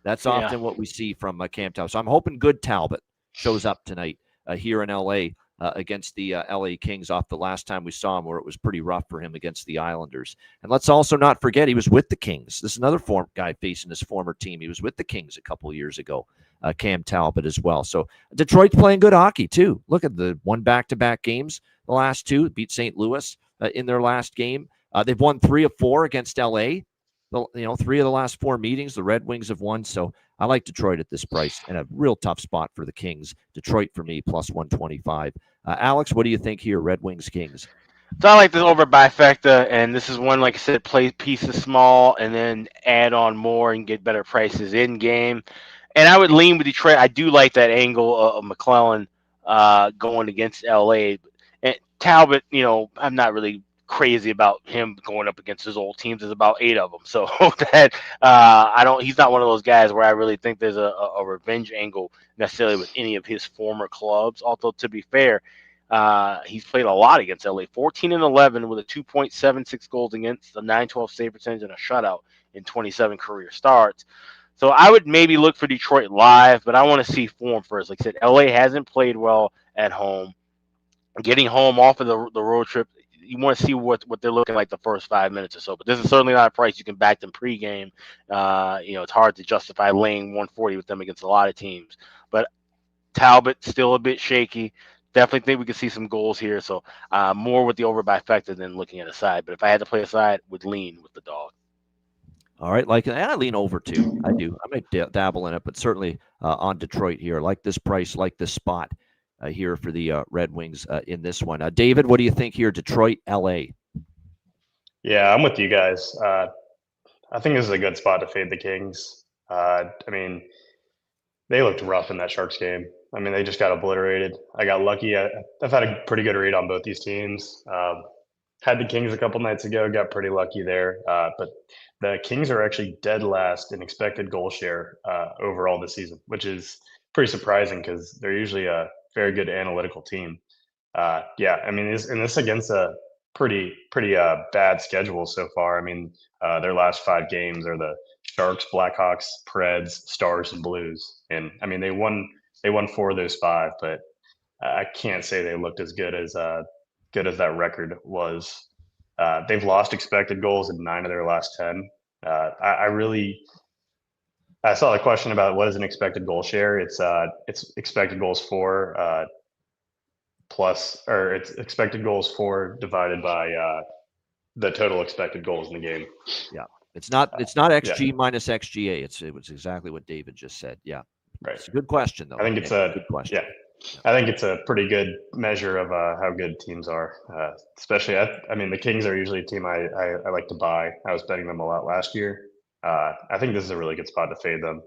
That's often what we see from Cam Talbot. So I'm hoping good Talbot shows up tonight here in L.A. Against the L.A. Kings off the last time we saw him, where it was pretty rough for him against the Islanders. And let's also not forget he was with the Kings. This is another guy facing his former team. He was with the Kings a couple of years ago, Cam Talbot as well. So Detroit's playing good hockey too. Look at the one back-to-back games. The last 2 beat St. Louis in their last game. They've won 3 of 4 against L.A. 3 of the last 4 meetings the Red Wings have won. So I like Detroit at this price, and a real tough spot for the Kings. Detroit for me, plus 125. Alex, what do you think here, Red Wings Kings? So I like this over bifecta, and this is one, like I said, play pieces small and then add on more and get better prices in game. And I would lean with Detroit. I do like that angle of McClellan going against LA. And Talbot, I'm not really crazy about him going up against his old teams. There's about 8 of them, so that he's not one of those guys where I really think there's a revenge angle necessarily with any of his former clubs. Although, to be fair, he's played a lot against LA, 14-11 with a 2.76 goals against, a 912 save percentage, and a shutout in 27 career starts. So I would maybe look for Detroit live, but I want to see form first. Like I said, LA hasn't played well at home. Getting home off of the road trip, you want to see what they're looking like the first 5 minutes or so. But this is certainly not a price you can back them pregame. It's hard to justify laying 140 with them against a lot of teams. But Talbot still a bit shaky. Definitely think we could see some goals here. So more with the over bifecta than looking at a side. But if I had to play a side, would lean with the dog. All right, and I lean over too. I do. I might dabble in it, but certainly on Detroit here. Like this price, like this spot here for the Red Wings in this one. David, what do you think here? Detroit, LA. Yeah, I'm with you guys. I think this is a good spot to fade the Kings. They looked rough in that Sharks game. They just got obliterated. I got lucky. I've had a pretty good read on both these teams. Had the Kings a couple nights ago, got pretty lucky there. But the Kings are actually dead last in expected goal share overall this season, which is pretty surprising because they're usually a very good analytical team. This against a pretty bad schedule so far. Their last 5 games are the Sharks, Blackhawks, Preds, Stars, and Blues, and they won 4 of those 5, but I can't say they looked as good as that record was. They've lost expected goals in 9 of their last 10. I saw the question about what is an expected goal share. It's expected goals for plus, or it's expected goals for divided by the total expected goals in the game. Yeah, it's not XG minus XGA. It was exactly what David just said. Yeah, right. It's a good question though. I think it's a good question. Yeah. I think it's a pretty good measure of how good teams are. Especially, I mean, the Kings are usually a team I like to buy. I was betting them a lot last year. I think this is a really good spot to fade them.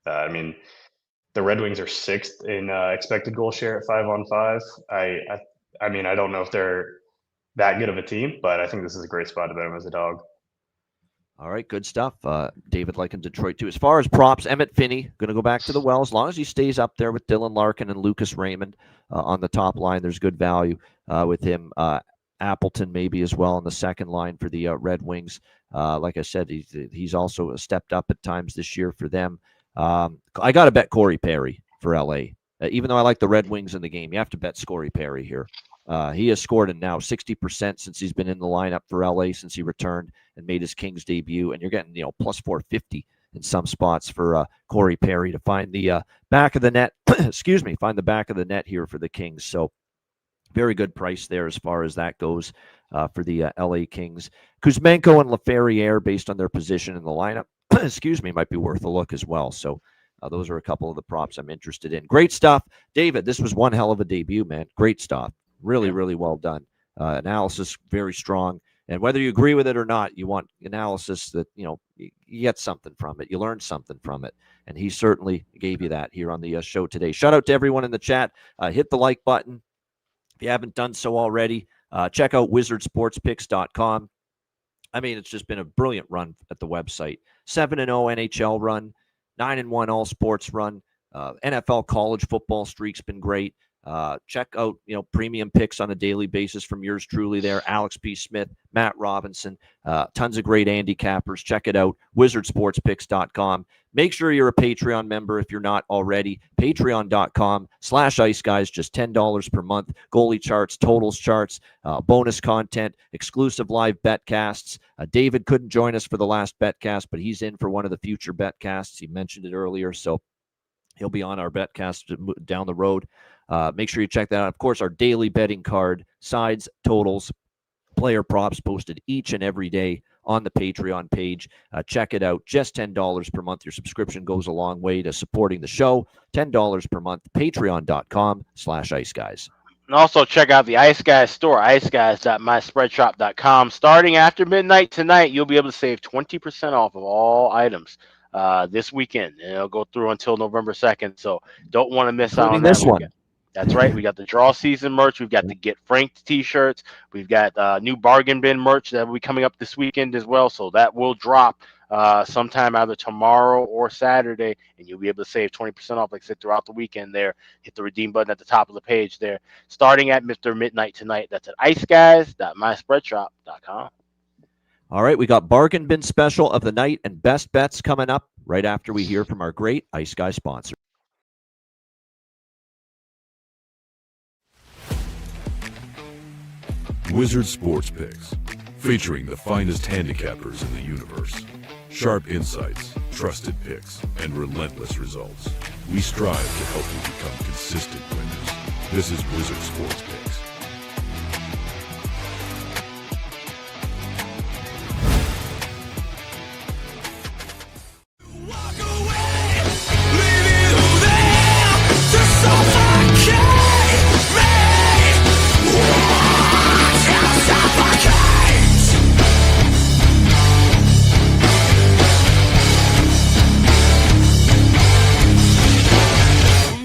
I mean, the Red Wings are 6th in expected goal share at 5-on-5. I mean, I don't know if they're that good of a team, but I think this is a great spot to bet them as a dog. All right, good stuff. David liking Detroit too. As far as props, Emmett Finney going to go back to the well as long as he stays up there with Dylan Larkin and Lucas Raymond on the top line. There's good value with him. Appleton maybe as well on the second line for the Red Wings. Like I said, he's also stepped up at times this year for them. I got to bet Corey Perry for LA. Even though I like the Red Wings in the game, you have to bet Corey Perry here. He has scored in now 60% since he's been in the lineup for LA since he returned and made his Kings debut. And you're getting, plus 450 in some spots for Corey Perry to find the back of the net. Excuse me, find the back of the net here for the Kings. So very good price there as far as that goes for the LA Kings. Kuzmenko and LaFerriere, based on their position in the lineup, excuse me, might be worth a look as well. So those are a couple of the props I'm interested in. Great stuff. David, this was one hell of a debut, man. Great stuff. Really, really well done. Analysis very strong. And whether you agree with it or not, you want analysis that, you get something from it. You learn something from it. And he certainly gave you that here on the show today. Shout out to everyone in the chat. Hit the like button. If you haven't done so already, check out wizardsportspicks.com. I mean, it's just been a brilliant run at the website. 7-0 NHL run, 9-1 all sports run. NFL college football streak's been great. Check out, premium picks on a daily basis from yours truly there. Alex P. Smith, Matt Robinson, tons of great handicappers. Check it out, wizardsportspicks.com. Make sure you're a Patreon member if you're not already. Patreon.com/Ice Guys, just $10 per month. Goalie charts, totals charts, bonus content, exclusive live betcasts. David couldn't join us for the last betcast, but he's in for one of the future betcasts. He mentioned it earlier, so he'll be on our betcast down the road. Make sure you check that out. Of course, our daily betting card, sides, totals, player props posted each and every day on the Patreon page. Check it out. Just $10 per month. Your subscription goes a long way to supporting the show. $10 per month. Patreon.com/Ice Guys. And also check out the Ice Guys store, iceguys.myspreadshop.com. Starting after midnight tonight, you'll be able to save 20% off of all items this weekend. And it'll go through until November 2nd. So don't want to miss out on this that one. weekend. That's right. We got the draw season merch. We've got the Get Franked t-shirts. We've got new bargain bin merch that will be coming up this weekend as well. So that will drop sometime either tomorrow or Saturday, and you'll be able to save 20% off, like I said, throughout the weekend there. Hit the redeem button at the top of the page there. Starting at Mr. Midnight tonight. That's at iceguys.myspreadshop.com. All right, we got bargain bin special of the night and best bets coming up right after we hear from our great Ice Guy sponsor. Wizard Sports Picks, featuring the finest handicappers in the universe. Sharp insights, trusted picks, and relentless results. We strive to help you become consistent winners. This is Wizard Sports Picks.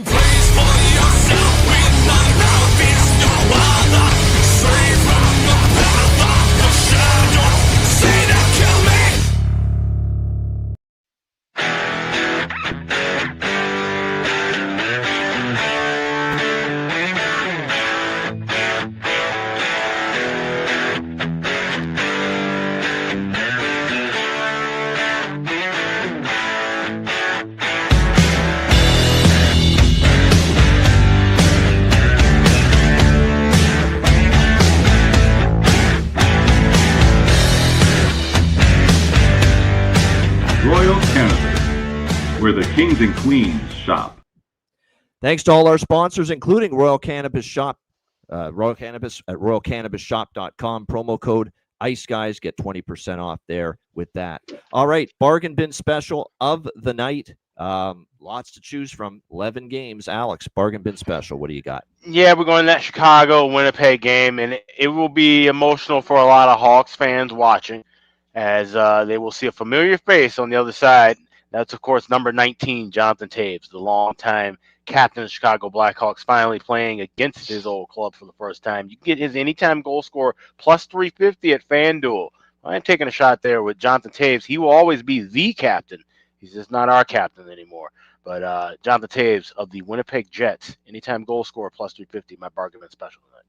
Please for yourself with my mouth is no Kings and Queens shop. Thanks to all our sponsors, including Royal Cannabis Shop, Royal Cannabis at royalcannabisshop.com. Promo code Ice Guys, get 20% off there with that. All right, bargain bin special of the night. Lots to choose from. 11 games. Alex, bargain bin special. What do you got? Yeah, we're going to that Chicago-Winnipeg game, and it will be emotional for a lot of Hawks fans watching, as they will see a familiar face on the other side. That's, of course, number 19, Jonathan Taves, the longtime captain of the Chicago Blackhawks, finally playing against his old club for the first time. You can get his anytime goal score plus 350 at FanDuel. I'm taking a shot there with Jonathan Taves. He will always be the captain. He's just not our captain anymore. But Jonathan Taves of the Winnipeg Jets, anytime goal score plus 350, my bargain bin special tonight.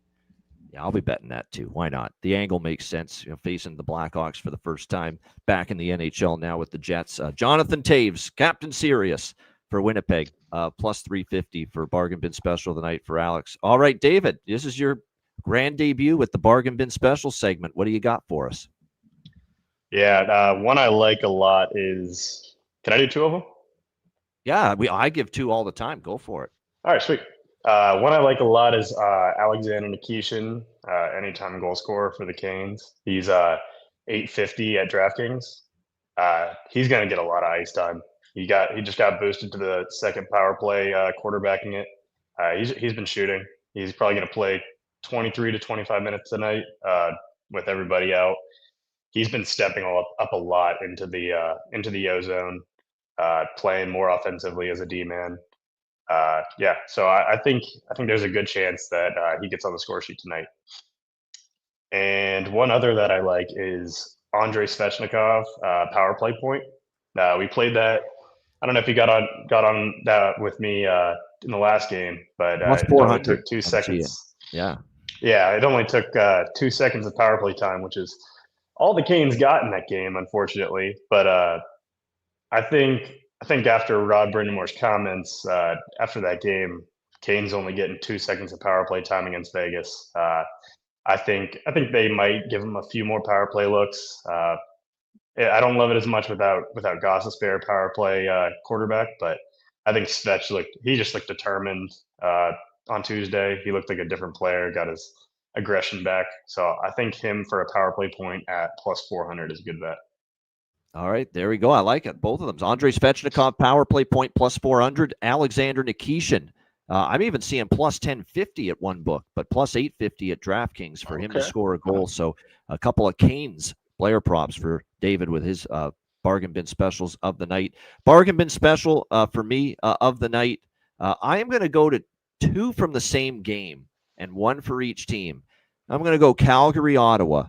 Yeah, I'll be betting that too. Why not? The angle makes sense. Facing the Blackhawks for the first time back in the NHL now with the Jets. Jonathan Taves, Captain Serious for Winnipeg, plus 350 for bargain bin special tonight for Alex. All right, David, this is your grand debut with the bargain bin special segment. What do you got for us? Yeah, one I like a lot is. Can I do two of them? Yeah, I give two all the time. Go for it. All right, sweet. One I like a lot is Alexander Nikishin, anytime goal scorer for the Canes. He's 850 at DraftKings. He's going to get a lot of ice time. He just got boosted to the second power play, quarterbacking it. He's been shooting. He's probably going to play 23 to 25 minutes tonight with everybody out. He's been stepping up a lot into the O zone, playing more offensively as a D-man. So I think there's a good chance that he gets on the score sheet tonight. And one other that I like is Andrei Svechnikov, power play point. We played that. I don't know if you got on that with me in the last game, but it only took 2 seconds. Yeah, it only took 2 seconds of power play time, which is all the Canes got in that game, unfortunately. But I think after Rod Brindamore's comments after that game, Canes only getting 2 seconds of power play time against Vegas. I think they might give him a few more power play looks. I don't love it as much without Gossespierre power play quarterback, but I think Svech just looked determined on Tuesday. He looked like a different player, got his aggression back. So I think him for a power play point at plus 400 is a good bet. All right, there we go. I like it. Both of them. Andrei Svechnikov, power play point plus 400. Alexander Nikishin. I'm even seeing plus 1050 at one book, but plus 850 at DraftKings for him to score a goal. So a couple of Canes player props for David with his bargain bin specials of the night. Bargain bin special for me of the night. I am going to go to two from the same game and one for each team. I'm going to go Calgary, Ottawa.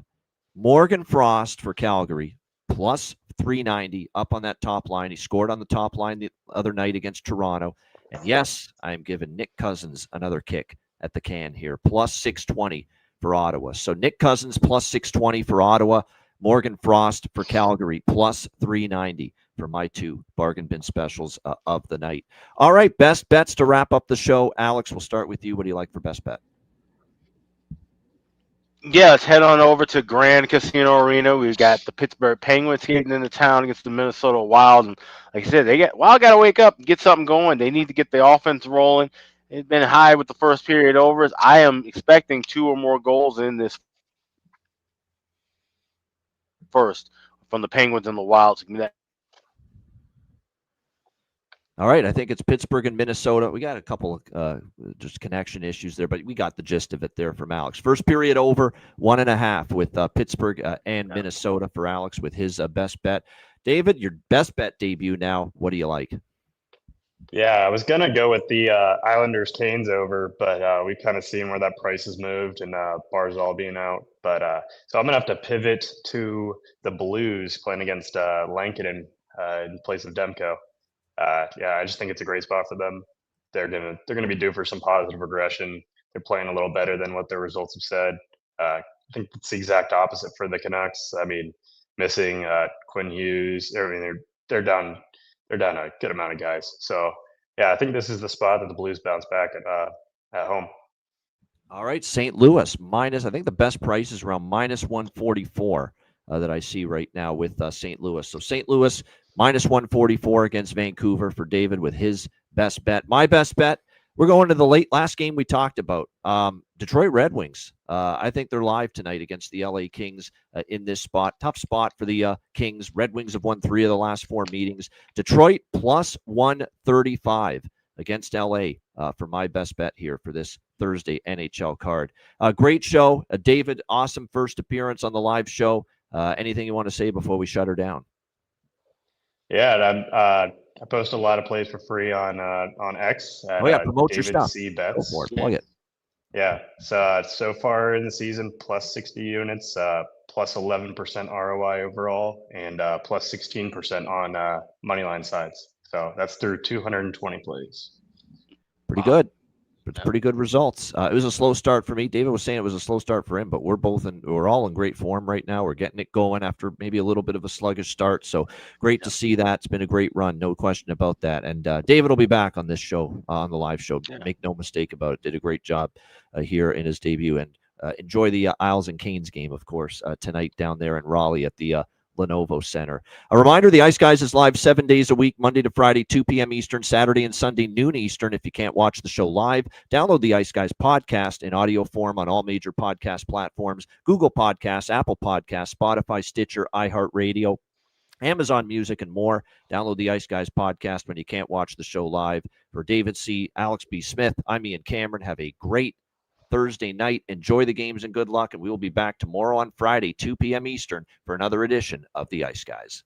Morgan Frost for Calgary, plus 390 up on that top line. He scored on the top line the other night against Toronto. And yes, I am giving Nick Cousins another kick at the can here, plus 620 for Ottawa. So Nick Cousins plus 620 for Ottawa, Morgan Frost for Calgary, plus 390 for my two bargain bin specials of the night. All right, best bets to wrap up the show. Alex, we'll start with you. What do you like for best bet? Yeah, let's head on over to Grand Casino Arena. We've got the Pittsburgh Penguins getting into town against the Minnesota Wild. And like I said, Wild got to wake up and get something going. They need to get the offense rolling. It's been high with the first period overs. I am expecting 2 or more goals in this first from the Penguins and the Wild. All right, I think it's Pittsburgh and Minnesota. We got a couple of just connection issues there, but we got the gist of it there from Alex. First period over, 1.5 with Pittsburgh and Minnesota for Alex with his best bet. David, your best bet debut now. What do you like? Yeah, I was going to go with the Islanders Canes over, but we've kind of seen where that price has moved and Barzal being out. But so I'm going to have to pivot to the Blues playing against Lankinen in place of Demko. I just think it's a great spot for them. They're gonna be due for some positive regression. They're playing a little better than what their results have said. I think it's the exact opposite for the Canucks. I mean, missing Quinn Hughes. They're down a good amount of guys. So yeah, I think this is the spot that the Blues bounce back at home. All right, St. Louis minus. I think the best price is around minus 144 that I see right now with St. Louis. So St. Louis Minus 144 against Vancouver for David with his best bet. My best bet, we're going to the last game we talked about. Detroit Red Wings. I think they're live tonight against the LA Kings in this spot. Tough spot for the Kings. Red Wings have won 3 of the last 4 meetings. Detroit plus 135 against LA for my best bet here for this Thursday NHL card. Great show. David, awesome first appearance on the live show. Anything you want to say before we shut her down? Yeah, I post a lot of plays for free on X at promote your David stuff. C. Go Bets. for it. Plug it. Yeah, so far in the season, plus 60 units, plus 11% ROI overall, and plus 16% on moneyline sides. So that's through 220 plays. Pretty good. It's pretty good results. It was a slow start for me. David was saying it was a slow start for him, but we're all in great form right now. We're getting it going after maybe a little bit of a sluggish start. So great to see that. It's been a great run, no question about that. And David will be back on this show, on the live show. Yeah. Make no mistake about it. Did a great job here in his debut. And enjoy the Isles and Canes game, of course, tonight down there in Raleigh at the Lenovo Center. A reminder, the Ice Guys is live 7 days a week, Monday to Friday, 2 p.m. Eastern, Saturday and Sunday, noon Eastern. If you can't watch the show live, download the Ice Guys podcast in audio form on all major podcast platforms, Google Podcasts, Apple Podcasts, Spotify, Stitcher, iHeartRadio, Amazon Music, and more. Download the Ice Guys podcast when you can't watch the show live. For David C., Alex B. Smith, I'm Ian Cameron. Have a great Thursday night. Enjoy the games and good luck, and we will be back tomorrow on Friday, 2 p.m. Eastern, for another edition of the Ice Guys.